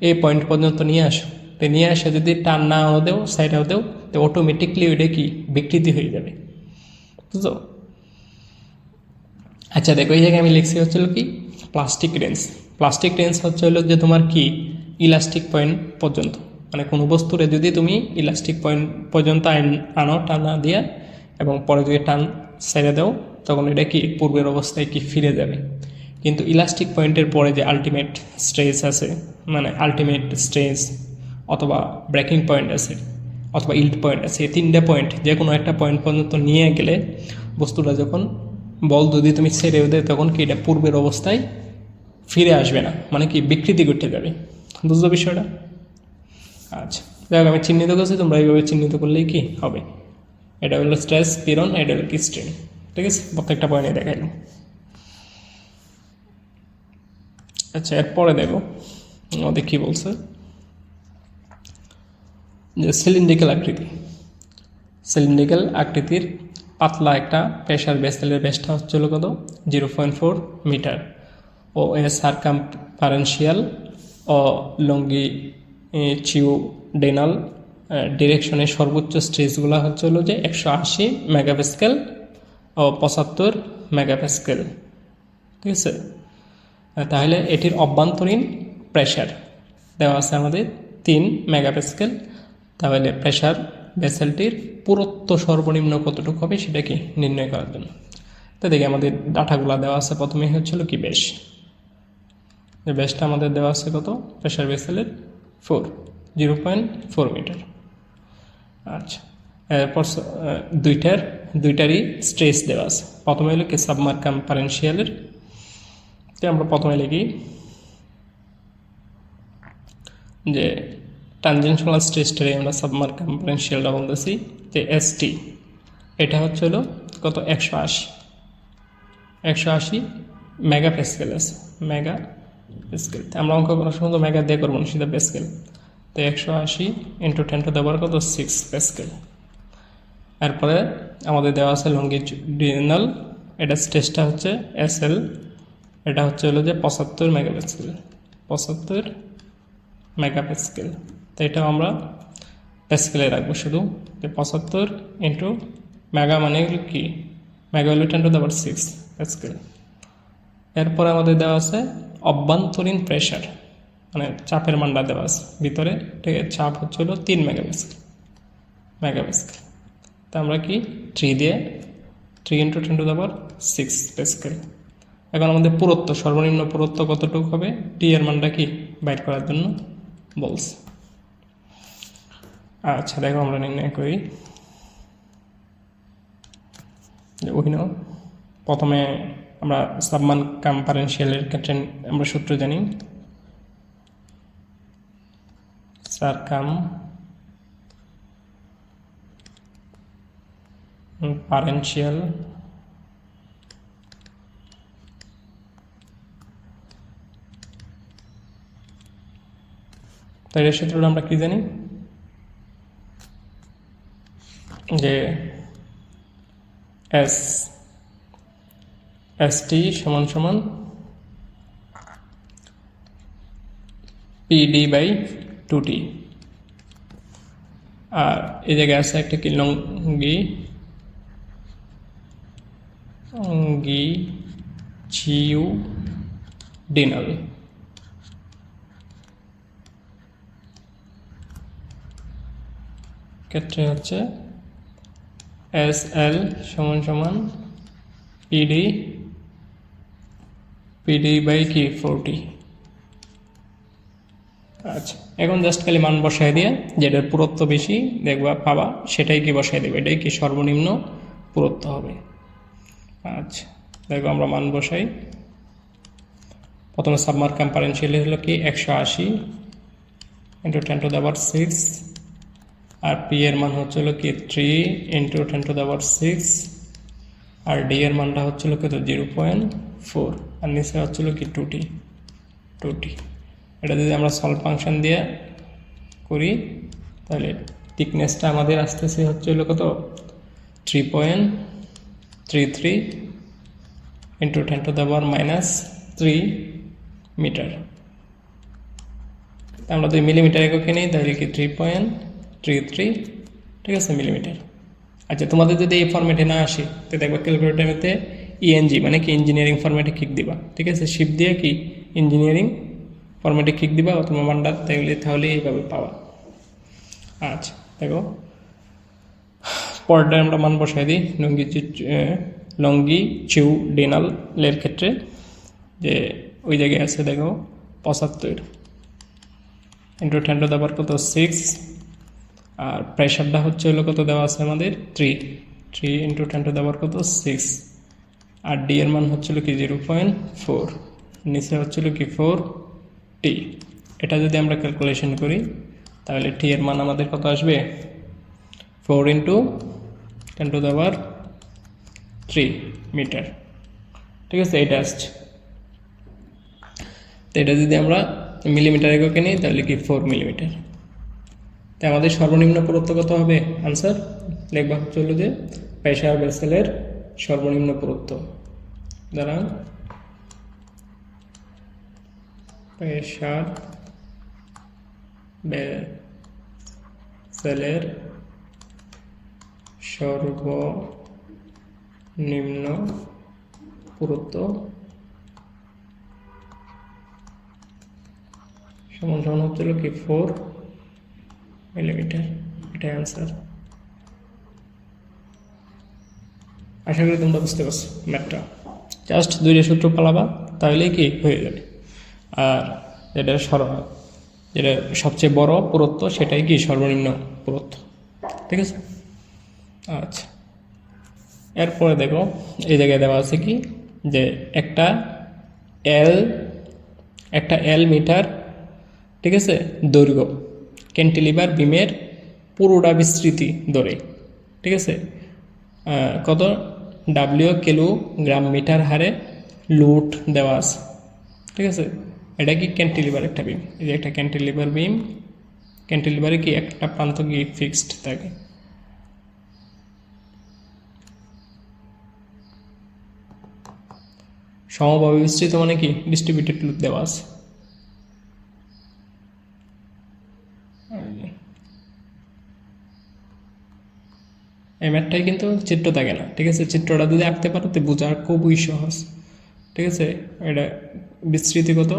এই পয়েন্ট পর্যন্ত নিয়ে আসো, তো নিয়ে আসে যদি টান না দেও, সাইডেও দেও, তো অটোমেটিকলি ওইটা কি বিকৃতি হয়ে যাবে, বুঝছো? আচ্ছা দেখো, এই জায়গায় আমি লিখছি হচ্ছিল কি প্লাস্টিক রেঞ্জ হচ্ছে হলো যে তোমার কি ইলাস্টিক পয়েন্ট পর্যন্ত, মানে কোনো বস্তুরে যদি তুমি ইলাস্টিক পয়েন্ট পর্যন্ত আনো টানা দিয়ে, এবং পরে যদি টান ছেড়ে দাও, তখন এটা কি পূর্বের অবস্থায় কি ফিরে যাবে। কিন্তু ইলাস্টিক পয়েন্টের পরে যে আলটিমেট স্ট্রেস আছে, মানে আলটিমেট স্ট্রেস অথবা ব্রেকিং পয়েন্ট আছে অথবা ইল্ড পয়েন্ট আছে, এই তিনটে পয়েন্ট যে কোনো একটা পয়েন্ট পর্যন্ত নিয়ে গেলে বস্তুটা যখন বল যদি তুমি ছেড়ে দেয়, তখন কি এটা পূর্বের অবস্থায় ফিরে আসবে না, মানে কি বিকৃতি করতে যাবে। বুঝলো বিষয়টা? আচ্ছা যাই হোক, আমি চিহ্নিত করছি, তোমরা এইভাবে চিহ্নিত করলেই কি হবে। এটা হলো স্ট্রেস, পীড়ন, এটা হলো কি স্ট্রেন। ঠিক আছে, প্রত্যেকটা পয়েন্টে দেখাইলাম। আচ্ছা, এরপরে দেখো আমাদের কী বলছে, যে সিলিন্ড্রিক্যাল আকৃতির পাতলা একটা প্রেশার ভেসেলের ব্যাসটা হচ্ছিল কত 0.4 মিটার, ও এ সার্কামফারেন্সিয়াল ও চিউডেনাল ডিরেকশনের সর্বোচ্চ স্ট্রেসগুলো হচ্ছে হলো যে 180 মেগাপ্যাসকেল ও 75 মেগাপ্যাসকেল। ঠিক আছে, তাহলে এটির অভ্যন্তরীণ প্রেশার দেওয়া আছে আমাদের 3 মেগাপ্যাসকেল। তাহলে প্রেশার ভেসেলটির পুরুত্ব সর্বনিম্ন কতটুকু হবে সেটা কি নির্ণয় করার জন্য। তো দেখি আমাদের ডাটাগুলো দেওয়া আছে। প্রথমে হচ্ছিল কি ব্যাস, যে ব্যাসটা আমাদের দেওয়া আছে কত, প্রেশার ভেসেলের 0.4 মিটার। আচ্ছা, এরপর দুইটারই স্ট্রেস দেওয়া আছে। প্রথমে হলো কি সাবমার্কাম্পারেনশিয়ালের, তো আমরা প্রথমে লিখি যে ট্যানজেনশনাল স্ট্রেসটারে আমরা সাবমার্কাম্পারেনশিয়ালটা বলতেছি যে এসটি, এটা হচ্ছে হলো কত 180 মেগাপ্যাসকেল আছে, মেগাপ্যাসকেল। আমরা অঙ্ক করার সময় তো মেগা দিয়ে করবো না, সেটা প্যাসকেল। তো 180 × 10⁻⁶ প্যাসকেল। এরপরে আমাদের দেওয়া আছে লঙ্গিটিউডিনাল, এটা স্ট্রেসটা হচ্ছে এসএল, এটা হচ্ছে হলো যে 75 মেগাপ্যাসকেল, 75 মেগাপ্যাসকেল। তো এটা আমরা প্যাসকেলে রাখবো শুধু, যে 75 × মেগা মানে কি, মেগা হলো 10⁻⁶ প্যাসকেল। এরপরে আমাদের দেওয়া আছে অভ্যন্তরীণ প্রেশার, মানে চাপের মানটা দেওয়া আছে ভিতরে, ঠিক আছে, চাপ হচ্ছে হলো 3 মেগাপ্যাসকেল। তা আমরা কি 3 দিয়ে 3 × 10⁻⁶ প্যাসকেল। এখন আমাদের পুরুত্ব, সর্বনিম্ন পুরুত্ব কতটুকু হবে, টি এর মানটা কি বাইর করার জন্য বলছে। আচ্ছা দেখো আমরা নির্ণয় করি। প্রথমে আমরা সাবমার্কাম্পারেনশিয়ালের ক্ষেত্রে আমরা সূত্র জানি, সার্কামপারেনশিয়াল তো এর সূত্রটা আমরা কি জানি, যে এসটি সমান সমান PD/2T। আর এই জায়গায় আছে একটা কি লঙ্গিটিউডিনাল, ক্ষেত্রে হচ্ছে SL সমান সমান PD/4T। আচ্ছা, এখন জাস্ট খালি মান বসায় দিয়ে যেটার পুরুত্ব বেশি দেখবা পাবা সেটাই কি বসায় দেবে, এটাই কি সর্বনিম্ন পুরুত্ব হবে। আচ্ছা দেখো আমরা মান বসাই। প্রথমে সাবমার্কাম্পারেনশিয়াল হলো কি 180 × 10⁻⁶, আর পি এর মান হচ্ছিল কি 3 × 10⁻⁶, আর ডি এর মানটা হচ্ছিল কত 0.4, আর নিচে হচ্ছিল কি 2T। এটা যদি আমরা সলভ ফাংশন দিয়ে করি তাহলে থিকনেসটা আমাদের আসতেছে হচ্ছে হলো কত 3.33 × 10⁻³ মিটার। আমরা যদি মিলিমিটার এককে নিই তাহলে কি 3.33, ঠিক আছে, মিলিমিটার। আচ্ছা তোমাদের যদি এই ফরম্যাটে না আসে তো দেখবা ক্যালকুলেটরেতে ইএনজি মানে কি ইঞ্জিনিয়ারিং ফরম্যাটে ক্লিক দিবা, ঠিক আছে, শিফট দিয়ে কি ইঞ্জিনিয়ারিং ফরম্যাটে ক্লিক দিবা, অথবা মানটা তাহলে এইভাবে পাওয়া। আচ্ছা দেখো পরেরটা আমরা মান বসাই দিই লঙ্গিটিউডিনালের ক্ষেত্রে, যে ওই জায়গায় আছে দেখো 75 × 10⁻⁶, আর প্রেশারটা হচ্ছে হলো কত দেওয়া আছে আমাদের 3 × 10⁻⁶, আর ডি এর মান হচ্ছিল কি 0.4, নিচে হচ্ছিল কি 4T। এটা যদি আমরা ক্যালকুলেশন করি তাহলে টি এর মান আমাদের কত আসবে 4 × 10⁻³ মিটার, ঠিক আছে, এটা আসছে। তো এটা যদি আমরা মিলিমিটার এককে নিই তাহলে কি 4 মিলিমিটার। তো আমাদের সর্বনিম্ন পুরুত্ব কত হবে, আনসার লিখবা হচ্ছে হলো যে প্রেশার ভেসেলের সর্বনিম্ন পুরুত্ব দ্বারা প্রেশার বেসেলের সর্বনিম্ন পুরুত্ব সমান সমান হচ্ছিল কি 4 মিলিমিটার। এটা অ্যান্সার। আশা করি তোমরা বুঝতে পারছো ম্যাথটা। জাস্ট দুইটা সূত্র পালাবা তাহলেই কি হয়ে যাবে। আর যেটা সবচেয়ে বড় পুরুত্ব সেটাই কি সর্বনিম্ন পুরুত্ব। ঠিক আছে, আচ্ছা। এরপরে দেখো এই জায়গায় দেওয়া আছে কি যে একটা এল মিটার, ঠিক আছে, দৈর্ঘ্য ক্যান্টিলিভার বিমের পুরোটা বিস্তৃতি ধরে, ঠিক আছে, কত কিলোগ্রাম মিটার হারে লোড দেওয়া আছে। ঠিক আছে, এটা কি ক্যান্টিলিভার একটা বিম, এই যে একটা ক্যান্টিলিভার বিম, ক্যান্টিলিভারে কি একটা প্রান্ত কি ফিক্সড থাকে। সমভাবে বিস্তৃত মানে কি ডিস্ট্রিবিউটেড লোড দেওয়া আছে। এই ম্যাথটাই কিন্তু চিত্র থাকে না। ঠিক আছে, চিত্রটা যদি আঁকতে পারো তো বোঝা খুবই সহজ। ঠিক আছে, এটা বিস্তৃতি কত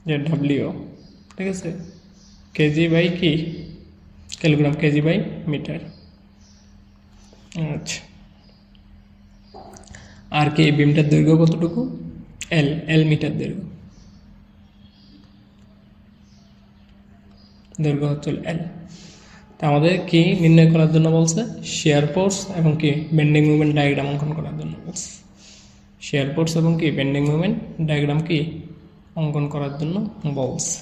যে ডাব্লিউ, ঠিক আছে, কেজি বাই কি কিলোগ্রাম, কেজি বাই মিটার। আচ্ছা, আর কি বিমটার দৈর্ঘ্য কতটুকু, এল মিটার দৈর্ঘ্য হচ্ছে এল। তা আমাদের কি নির্ণয় করার জন্য বলছে, শেয়ার ফোর্স এবং কি বেন্ডিং মুভমেন্ট ডায়াগ্রাম অঙ্কন করার জন্য বলছে। শেয়ার ফোর্স এবং কি বেন্ডিং মুভমেন্ট ডায়াগ্রাম কি অঙ্কন করার জন্য বলছে।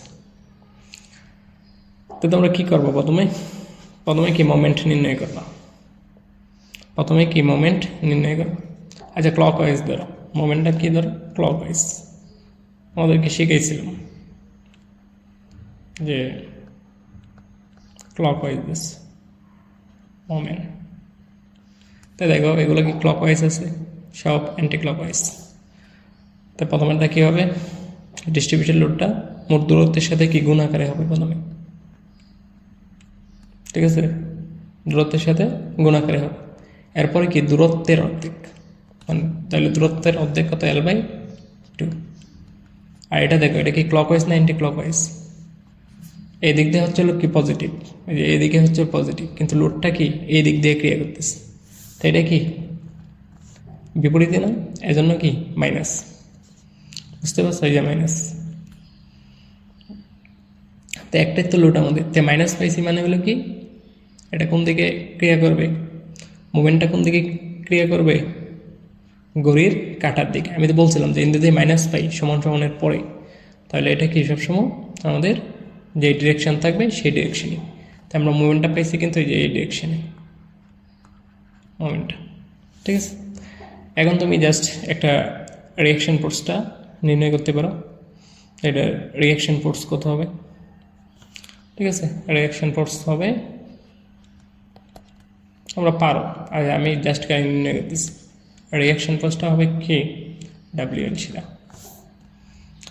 তো তোমরা কি করবো, প্রথমে কি মোমেন্ট নির্ণয় করবা, আচ্ছা ক্লকওয়াইজ ধরো, মোমেন্টটা কি ধরো ক্লকওয়াইজ। আমাদেরকে শিখেছিলাম যে ক্লকওয়াইজ মোমেন্ট। তাই দেখো এগুলো কি ক্লকওয়াইজ আছে, সব অ্যান্টি ক্লকওয়াইজ। তো প্রথমেরটা কী হবে, ডিস্ট্রিবিউটেড লোডটা মোট দূরত্বের সাথে কি গুণ আকারে হবে প্রথমে। ঠিক আছে, দূরত্বের সাথে গুণ আকারে হবে। এরপরে কি দূরত্বের অর্ধেক, মানে তাহলে দূরত্বের অর্ধেক কত, L/2। আর এটা দেখো এটা কি ক্লকওয়াইজ না অ্যান্টি ক্লকওয়াইজ। এই দিক দিয়ে হচ্ছে কি পজিটিভ, এইদিকে হচ্ছে পজিটিভ, কিন্তু লোডটা কি এই দিক দিয়ে ক্রিয়া করতেছে, তো এটা কি বিপরীতে না, এজন্য কি মাইনাস। বুঝতে পারছো, এই যে মাইনাস। তো একটাই তো লোড আমাদের, তো মাইনাস পাইছি মানে হলো কি এটা কোন দিকে ক্রিয়া করবে, মুভমেন্টটা কোন দিকে ক্রিয়া করবে, ঘড়ির কাটার দিকে। আমি তো বলছিলাম যে যদি মাইনাস পাই সমান সমানের পরে, তাহলে এটা কি সবসময় আমাদের যে ডিরেকশন থাকবে সেই ডিরেকশনই। তো আমরা মুভমেন্টটা পাইছি কিন্তু এই যে এই ডিরেকশনে মুভমেন্টটা। ঠিক আছে, এখন তুমি জাস্ট একটা রিয়াকশন ফোর্সটা নির্ণয় করতে পারো। এটা রিয়াকশন ফোর্স কত হবে, ঠিক আছে, রিয়াকশন ফোর্স হবে, তোমরা পারো, আর আমি জাস্ট নির্ণয় করতেছি। রিয়াকশন ফোর্সটা হবে কি WL ছিল।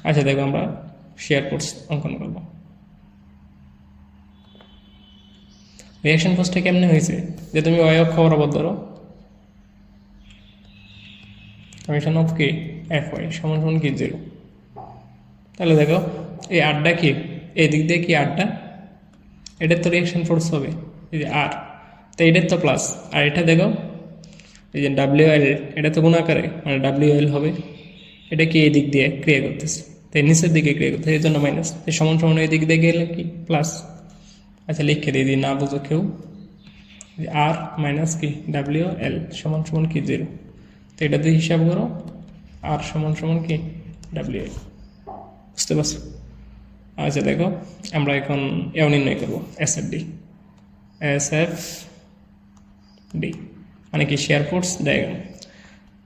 আচ্ছা দেখো আমরা শেয়ার ফোর্স অঙ্কন করবো। রিয়াকশন ফোর্সটা কেমনে হয়েছে, যে তুমি ওয়াই অক্ষ বরাবর ধরো, সামেশন অফ কি FY সমান সমান কি 0। তাহলে দেখো এই আরটা কি এই দিক দিয়ে কি আরটা, এটার তো রিয়াকশন ফোর্স হবে এই যে আর, তো এটার তো প্লাস, আর এটা দেখো এই যে WL এটা তো গুণ আকারে, মানে WL হবে, এটা কি এই দিক দিয়ে ক্রিয়া করতেছে, তাই নিচের দিকে ক্রিয়া করতেছে, এই জন্য মাইনাস। তাই সমান সমান এই দিক দিয়ে গেলে কি প্লাস। আচ্ছা লিখে দিয়ে দিই, না বুঝো কেউ, আর মাইনাস কি WL সমান সমান কি 0। তো এটা দিয়ে হিসাব করো, আর সমান সমান কি WL। বুঝতে পারছো? আচ্ছা দেখো আমরা এখন এও নির্ণয় করবো, SFD মানে কি শেয়ার ফোর্স ডায়াগ্রাম।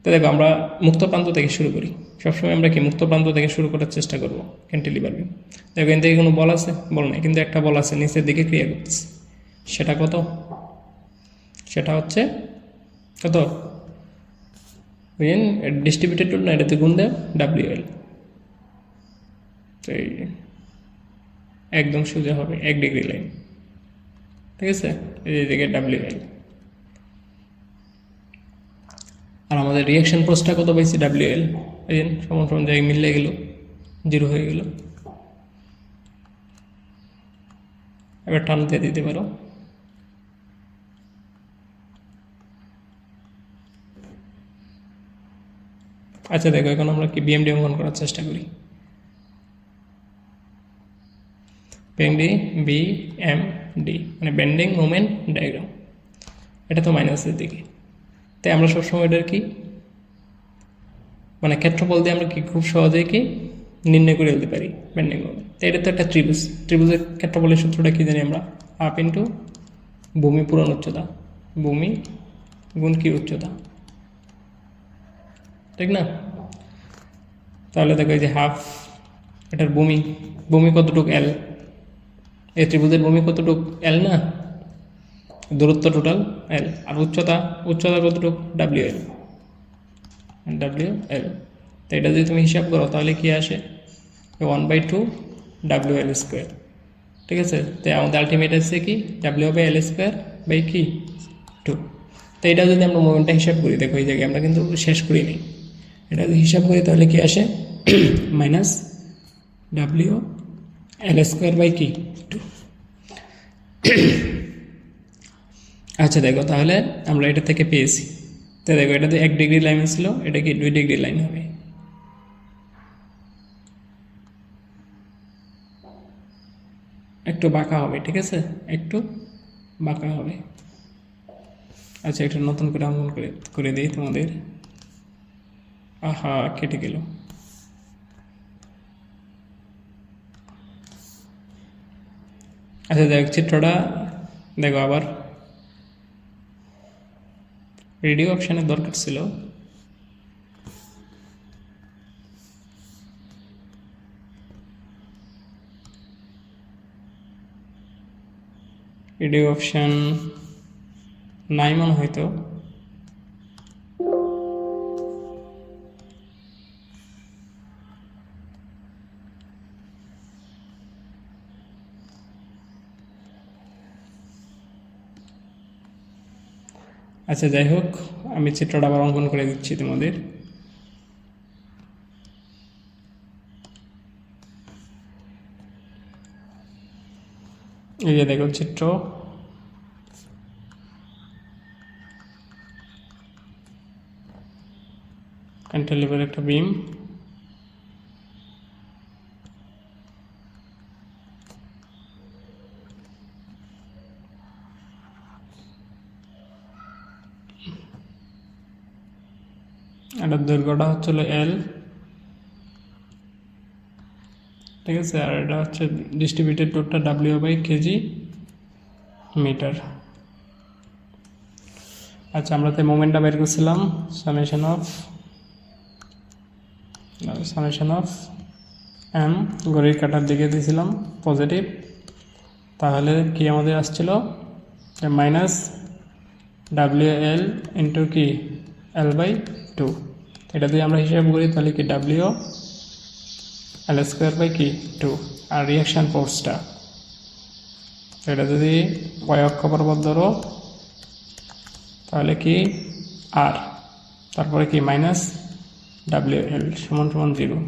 তো দেখো আমরা মুক্ত প্রান্ত থেকে শুরু করি, সবসময় আমরা কি মুক্ত প্রান্ত থেকে শুরু করার চেষ্টা করবো ক্যান্টিলিভার বিম। দেখো এখান থেকে কোনো বল আছে, বল নাই, কিন্তু একটা বল আছে নিচের দিকে ক্রিয়া করতেছে, সেটা কত, সেটা হচ্ছে কত, বুঝলেন, ডিস্ট্রিবিউটেড লোড না, এটাতে গুণ দেয় WL। তো একদম সোজা হবে 1 ডিগ্রি লাইন, ঠিক আছে। এই জায়গায় WL। আর আমাদের রিয়াকশন ফোর্সটা কত পাইছি WL, এই যে সমান সমান জায়গায় মিলে গেল, 0 হয়ে গেল। এবার টান দিয়ে দিতে পারো। আচ্ছা দেখো, এখন আমরা কি BMD অঙ্কন করার চেষ্টা করি। BMD মানে বেন্ডিং মোমেন্ট ডায়াগ্রাম। এটা তো মাইনাসের দিকে, তাই আমরা সবসময় এটার কি মানে ক্ষেত্রফল দিয়ে আমরা কি খুব সহজেই কি নির্ণয় করে ফেলতে পারি বেন্ডিং মোমেন্ট। তো এটা তো একটা ত্রিভুজ, ত্রিভুজের ক্ষেত্রফলের সূত্রটা কি জানি আমরা, হাফ ইন্টু ভূমি পূরণ উচ্চতা, ভূমি গুণ কি উচ্চতা, ঠিক না। তাহলে দেখো এই যে হাফ, এটার ভূমি কতটুক L, এই ত্রিভুজের ভূমি কতটুক L না, দূরত্ব টোটাল L, আর উচ্চতা কতটুক WL। তো এটা যদি তুমি হিসাব করো তাহলে কি আসে 1/2 WL স্কোয়ার, ঠিক আছে। তো আমাদের আলটিমেট আসছে কি W/L স্কোয়ার বাই কি 2। তো এটা যদি আমরা মোমেন্টটা হিসাব করি, দেখো এই জায়গায় আমরা কিন্তু শেষ করিনি, এটা যদি হিসাব করি তাহলে কি আসে মাইনাস WL স্কোয়ার বাই কি 2। আচ্ছা দেখো, তাহলে আমরা এটা থেকে পেয়েছি। তো দেখো এটাতে 1 ডিগ্রি লাইন ছিল, এটা কি 2 ডিগ্রি লাইন হবে। একটু বাঁকা হবে, ঠিক আছে, একটু বাঁকা হবে। আচ্ছা একটা নতুন করে অঙ্কন করে দিই তোমাদের। আহা কেটে গেল। আচ্ছা দেখ চিত্রটা দেখো, আবার রেডিও অপশানের দরকার ছিল। রেডিও অপশান নাই মনে হয়তো। আচ্ছা যাই হোক, আমি চিত্রটা আবার অঙ্কন করে দিচ্ছি তোমাদের। এই যে দেখো চিত্র, ক্যান্টিলিভার একটা বিম, এটার দৈর্ঘ্যটা হচ্ছিল L, ঠিক আছে, আর এটা হচ্ছে ডিস্ট্রিবিউটেড লোডটা W/kg মিটার। আচ্ছা আমরা তো মোমেন্টটা বের করছিলাম, সামেশন অফ M ঘড়ির কাটার দিকে দিয়েছিলাম পজিটিভ, তাহলে কি আমাদের আসছিল মাইনাস WL ইন্টু কি L/2। এটা যদি আমরা হিসাব করি তাহলে কি WL স্কোয়ার বাই কি 2। আর রিয়াকশান ফোর্সটা এটা যদি y অক্ষ বরাবর ধরো তাহলে কি R, তারপরে কি মাইনাস WL সমান 0,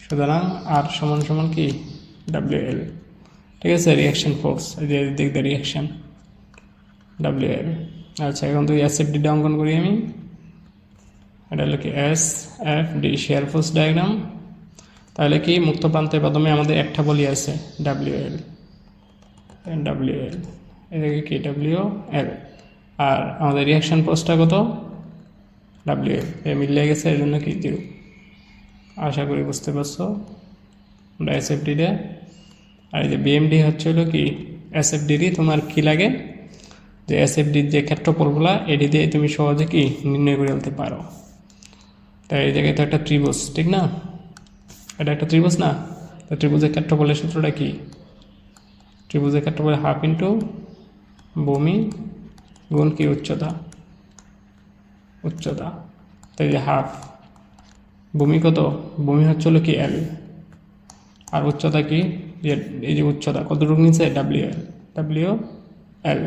সুতরাং R সমান কি WL, ঠিক আছে। রিয়াকশান ফোর্স এই যে দেখতে রিয়াকশান WL। আচ্ছা এখন তুই SFD অঙ্কন করি আমি। এটা হলো কি SFD শেয়ার ফোর্স ডায়াগ্রাম। তাহলে কি মুক্ত প্রান্তের প্রথমে আমাদের একটা বলি আছে WL, এদিকে কি WL, আর আমাদের রিয়াকশান ফোর্সটা কত WL, মিলে গেছে, এর জন্য কি 0। আশা করি বুঝতে পারছো আমরা SFD তে। আর এই যে BMD হচ্ছে হলো কি SFD তোমার কি লাগে যে SFDর যে ক্ষেত্রফলগুলা এটি দিয়ে তুমি সহজে কি নির্ণয় করে ফেলতে পারো। তাই এই জায়গায় তো একটা ত্রিভুজ, ঠিক না, এটা একটা ত্রিভুজ না, তো ত্রিভুজের ক্ষেত্রফলের সূত্রটা কি, ত্রিভুজের ক্ষেত্রফল হাফ ইন্টু ভূমি গুণ কি উচ্চতা, তাই যে হাফ, ভূমি কত, ভূমি হচ্ছে হলো কি L, আর উচ্চতা কি এই যে উচ্চতা কতটুকু নিচে ডাব্লিউ এল।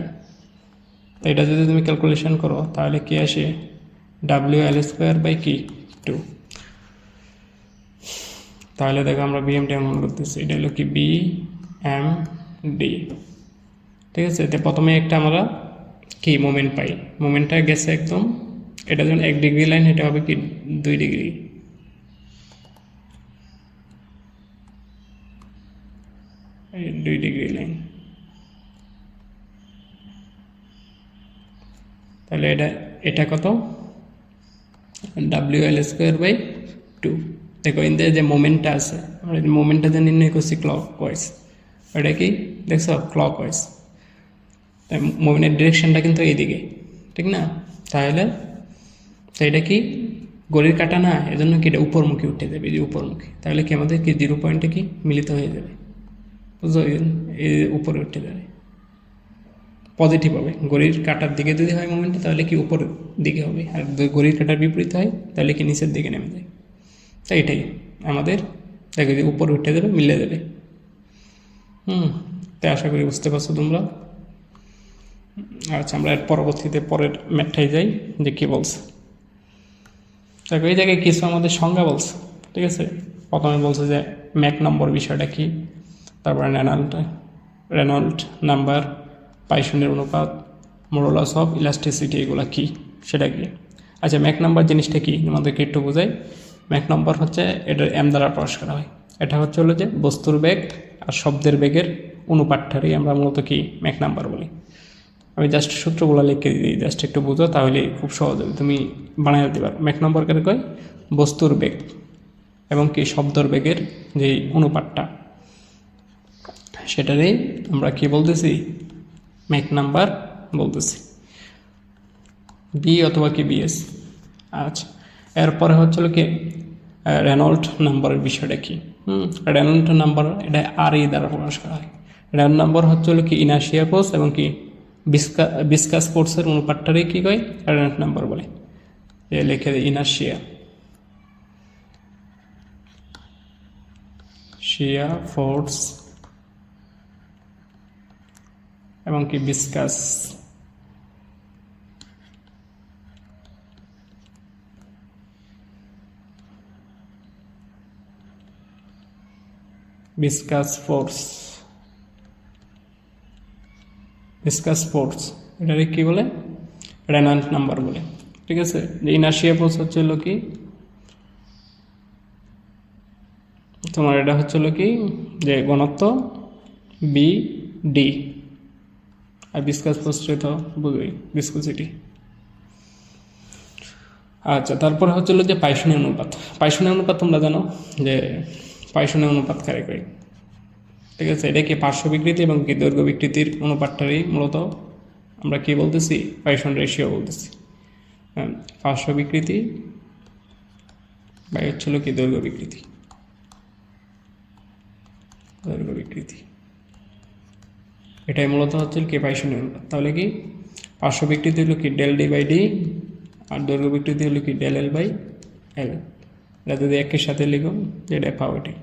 তো এটা যদি তুমি ক্যালকুলেশন করো তাহলে কি আসে WL² 2। তাহলে দেখো আমরা BMD অনুমান করতেছি, এটা হলো কি BMD, ঠিক আছে। তো প্রথমে একটা আমরা কি মোমেন্ট পাই, মোমেন্টটা গেছে একদম, এটা যখন 1 ডিগ্রি লাইন এটা হবে কি 2 ডিগ্রি, এই 2 ডিগ্রি লাইন। তাহলে এটা কত WL² 2। দেখো ইন যে মোমেন্টটা আছে, আমরা মোমেন্টটা যে নির্ণয় করছি ক্লক ওয়াইজ, এটা কি দেখছো ক্লক ওয়াইজ, মোমেন্টের ডিরেকশনটা কিন্তু এইদিকে, ঠিক না। তাহলে তো এটা কি ঘড়ির কাঁটা না, এজন্য কি এটা উপরমুখী উঠে যাবে, এই যে উপরমুখী। তাহলে কি আমাদের কি 0 পয়েন্টে কি মিলিত হয়ে যাবে, বুঝছো, এই উপরে উঠে যাবে, পজিটিভ হবে। ঘড়ির কাঁটার দিকে যদি হয় মোমেন্টটা তাহলে কি উপরের দিকে হবে, আর ঘড়ির কাঁটার বিপরীত হয় তাহলে কি নিচের দিকে নেমে যায়। তো এটাই আমাদের দেখো যে উপরে উঠে যাবে, মিলে যাবে। তাই আশা করি বুঝতে পারছো তোমরা। আচ্ছা, আমরা এর পরবর্তীতে পরের ম্যাথটাই যাই, যে কী বলছে। দেখো এই জায়গায় কিছু আমাদের সংজ্ঞা বলছে, ঠিক আছে। প্রথমে বলছে যে ম্যাক নম্বর বিষয়টা কি, তারপরে রেনল্ড নাম্বার, পাইসনের অনুপাত, মডুলাস অফ ইলাস্টিসিটি, এগুলো কি সেটা কি। আচ্ছা, ম্যাক নাম্বার জিনিসটা কি আমাদেরকে একটু বোঝাই। ম্যাক নম্বর হচ্ছে এটার এম দ্বারা প্রকাশ করা হয়। এটা হচ্ছে হলো যে বস্তুর বেগ আর শব্দের বেগের অনুপাতটারই আমরা মূলত কি ম্যাক নাম্বার বলি। আমি জাস্ট সূত্রগুলো লিখে দিই, জাস্ট একটু বুঝো, তাহলে খুব সহজ হবে, তুমি বানিয়ে দিতে পারো। ম্যাক নম্বর কারে কয় বস্তুর বেগ এবং কি শব্দর বেগের যে অনুপাতটা, সেটারই আমরা কি বলতেছি ম্যাক নাম্বার বলতেছি, বি অথবা কি বিএস। আচ্ছা, এরপরে হচ্ছিল কি রেনল্ড নাম্বারের বিষয়টা কি। রেনল্ড নাম্বার এটা RE দ্বারা প্রকাশ করা হয়। রেনল্ড নাম্বার হচ্ছিল কি ইনার্শিয়া ফোর্স এবং কি বিসকাস ফোর্সের অনুপাতটারই কি কয় রেনল্ড নাম্বার বলে। লিখে দেয় ইনার্শিয়া ফোর্স এবং কি বিসকাস ফোর্স এটারে কি বলে রেনল্ড নাম্বার বলে, ঠিক আছে। যে ইনার্শিয়া ফোর্স হচ্ছে হলো কি তোমার, এটা হচ্ছে হলো কি যে ঘনত্ব BD, আর বিসকাস ফোর্সটা তো বুঝোই ভিসকোসিটি। আচ্ছা, তারপরে হচ্ছে হলো যে পাইসনীয় অনুপাত। পাইসনীয় অনুপাত তোমরা জানো যে পাইসনীয় অনুপাত কারে কয়, ঠিক আছে। এটা কি পার্শ্ব বিকৃতি এবং কি দৈর্ঘ্য বিকৃতির অনুপাতটারই মূলত আমরা কি বলতেছি পাইসন রেশিও বলতেছি। পার্শ্ব বিকৃতি বা হচ্ছিল কি দৈর্ঘ্য বিকৃতি, এটাই মূলত হচ্ছে কি পাইসনীয় অনুপাত। তাহলে কি পার্শ্ব বিকৃতি হলো কি del D/D আর দৈর্ঘ্য বিকৃতি হলো কি del L/L। এটা যদি একের সাথে লিখো যেটা পাও এটি।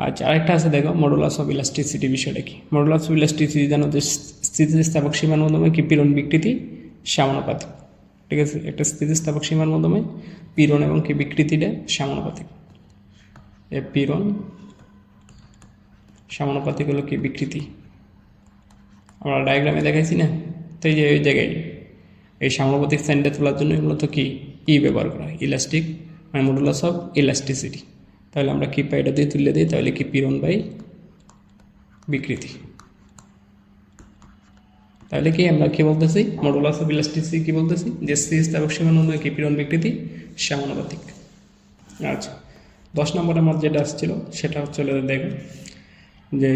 আচ্ছা, আরেকটা আছে দেখো মডুলাস অফ ইলাস্টিসিটি বিষয়টা কি। মডুলাস অফ ইলাস্টিসিটি জানো যে স্থিতিস্থাপক সীমার মাধ্যমে কি পীড়ন বিকৃতি সমানুপাতিক, ঠিক আছে। একটা স্থিতিস্থাপক সীমার মাধ্যমে পীড়ন এবং কি বিকৃতিটা সমানুপাতিক। পীড়ন সমানুপাতিক হলো কি বিকৃতি, আমরা ডায়াগ্রামে দেখাইছি না। তো এই যে ওই জায়গায় এই সমানুপাতিক সাইনটা তোলার জন্য মূলত কি ব্যবহার করা হয়, ইলাস্টিক মানে মডুলাস অফ ইলাস্টিসিটি। তাহলে আমরা কি পাই, এটা দিয়ে তুলে দিই, তাহলে কি পীড়ন বাই বিকৃতি। তাহলে কি আমরা কি বলতেছি মডুলাস অফ ইলাস্টিসিটি কি বলতেছি, যে স্থিতিস্থাপক সীমার মধ্যে কি পীড়ন বিকৃতি সমানুপাতিক। আচ্ছা, 10 নম্বরে আমার যেটা আসছিল সেটা হচ্ছে দেখো যে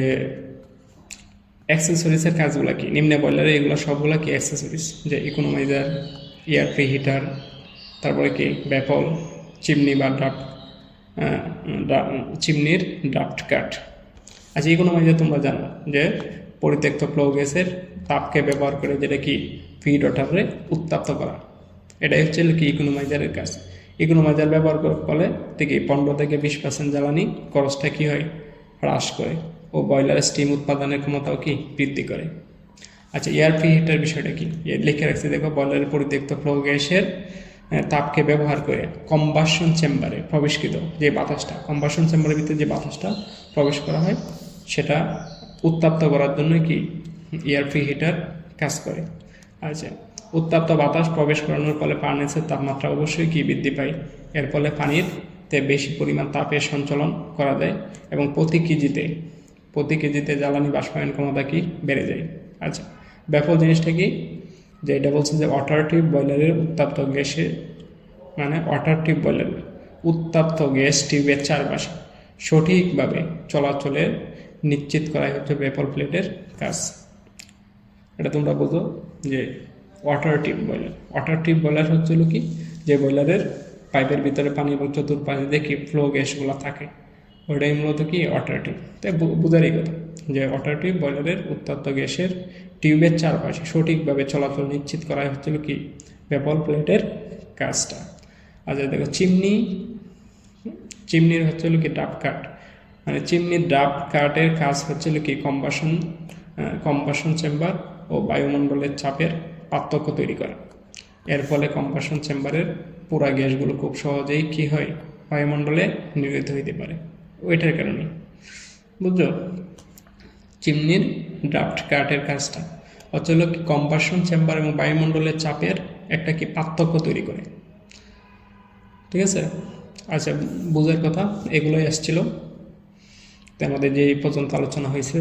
অ্যাক্সেসরিজের কাজগুলো কি। নিম্নে বয়লারে এগুলো সবগুলো কি অ্যাক্সেসরিজ, যে ইকোনোমাইজার, এয়ার প্রি হিটার, তারপরে কি ব্যাপল, চিমনি বা চিমনির ড্রাফট কাট। আচ্ছা, ইকোনোমাইজার তোমরা জানো যে পরিত্যক্ত ফ্লো গ্যাসের তাপকে ব্যবহার করে যেটা কি ফিড ওঠারে উত্তাপ্ত করা, এটাই হচ্ছে কি ইকোনোমাইজারের কাজ। ইকোনোমাইজার ব্যবহার করার ফলে থেকে 15 থেকে 20% জ্বালানি খরচটা কি হয় হ্রাস করে। ও বয়লারের স্টিম উৎপাদনের ক্ষমতাও কি বৃদ্ধি করে। আচ্ছা, এয়ার প্রিহিটার বিষয়টা কি লিখে রাখছি দেখো, বয়লারের পরিত্যক্ত ফ্লো গ্যাসের তাপকে ব্যবহার করে কম্বাসন চেম্বারে প্রবেশকৃত যে বাতাসটা, কম্বাসন চেম্বারের ভিতরে যে বাতাসটা প্রবেশ করা হয় সেটা উত্তপ্ত করার জন্য কি এয়ার প্রিহিটার কাজ করে। আচ্ছা, উত্তপ্ত বাতাস প্রবেশ করানোর ফলে ফার্নেসের তাপমাত্রা অবশ্যই কি বৃদ্ধি পায়। এর ফলে পানিতে বেশি পরিমাণ তাপের সঞ্চালন করা যায় এবং প্রতি কেজিতে জ্বালানি বাষ্পায়ন ক্ষমতা কি বেড়ে যায়। আচ্ছা, ব্যাপক জিনিসটা কি যে এটা বলছে যে ওয়াটার টিউব বয়লারের উত্তপ্ত গ্যাসে মানে ওয়াটার টিউব বয়লারের উত্তপ্ত গ্যাস টিউবের চারপাশে সঠিকভাবে চলাচলের নিশ্চিত করাই হচ্ছে ব্যাপল প্লেটের কাজ। এটা তোমরা বোঝো যে ওয়াটার টিউব বয়লার হচ্ছে কি যে বয়লারের পাইপের ভিতরে পানি এবং চতুর্পাশে কি ফ্লো গ্যাসগুলো থাকে, ওইটাই মূলত কি ওয়াটার টিউব। তাই বোঝারই কথা যে ওয়াটার টিউব বয়লারের উত্তপ্ত গ্যাসের টিউবের চারপাশে সঠিকভাবে চলাচল নিশ্চিত করা হচ্ছিল কি ব্যাপল প্লেটের কাজটা। আচ্ছা দেখো, চিমনির হচ্ছিল কি ডাব কাট, মানে চিমনির ডাব কাটের কাজ হচ্ছিল কি কম্বাসন চেম্বার ও বায়ুমণ্ডলের চাপের পার্থক্য তৈরি করা। এর ফলে কম্বাসন চেম্বারের পুরা গ্যাসগুলো খুব সহজেই কি হয় বায়ুমণ্ডলে নির্গত হইতে পারে, ওইটার কারণে। বুঝছো, চিমনির ড্রাফট কাটের কাজটা হচ্ছে কি কম্বাসন চেম্বার এবং বায়ুমণ্ডলের চাপের একটা কি পার্থক্য তৈরি করে। ঠিক আছে, আচ্ছা বুঝার কথা এগুলোই আসছিল। তো আমাদের যে এই পর্যন্ত আলোচনা হয়েছে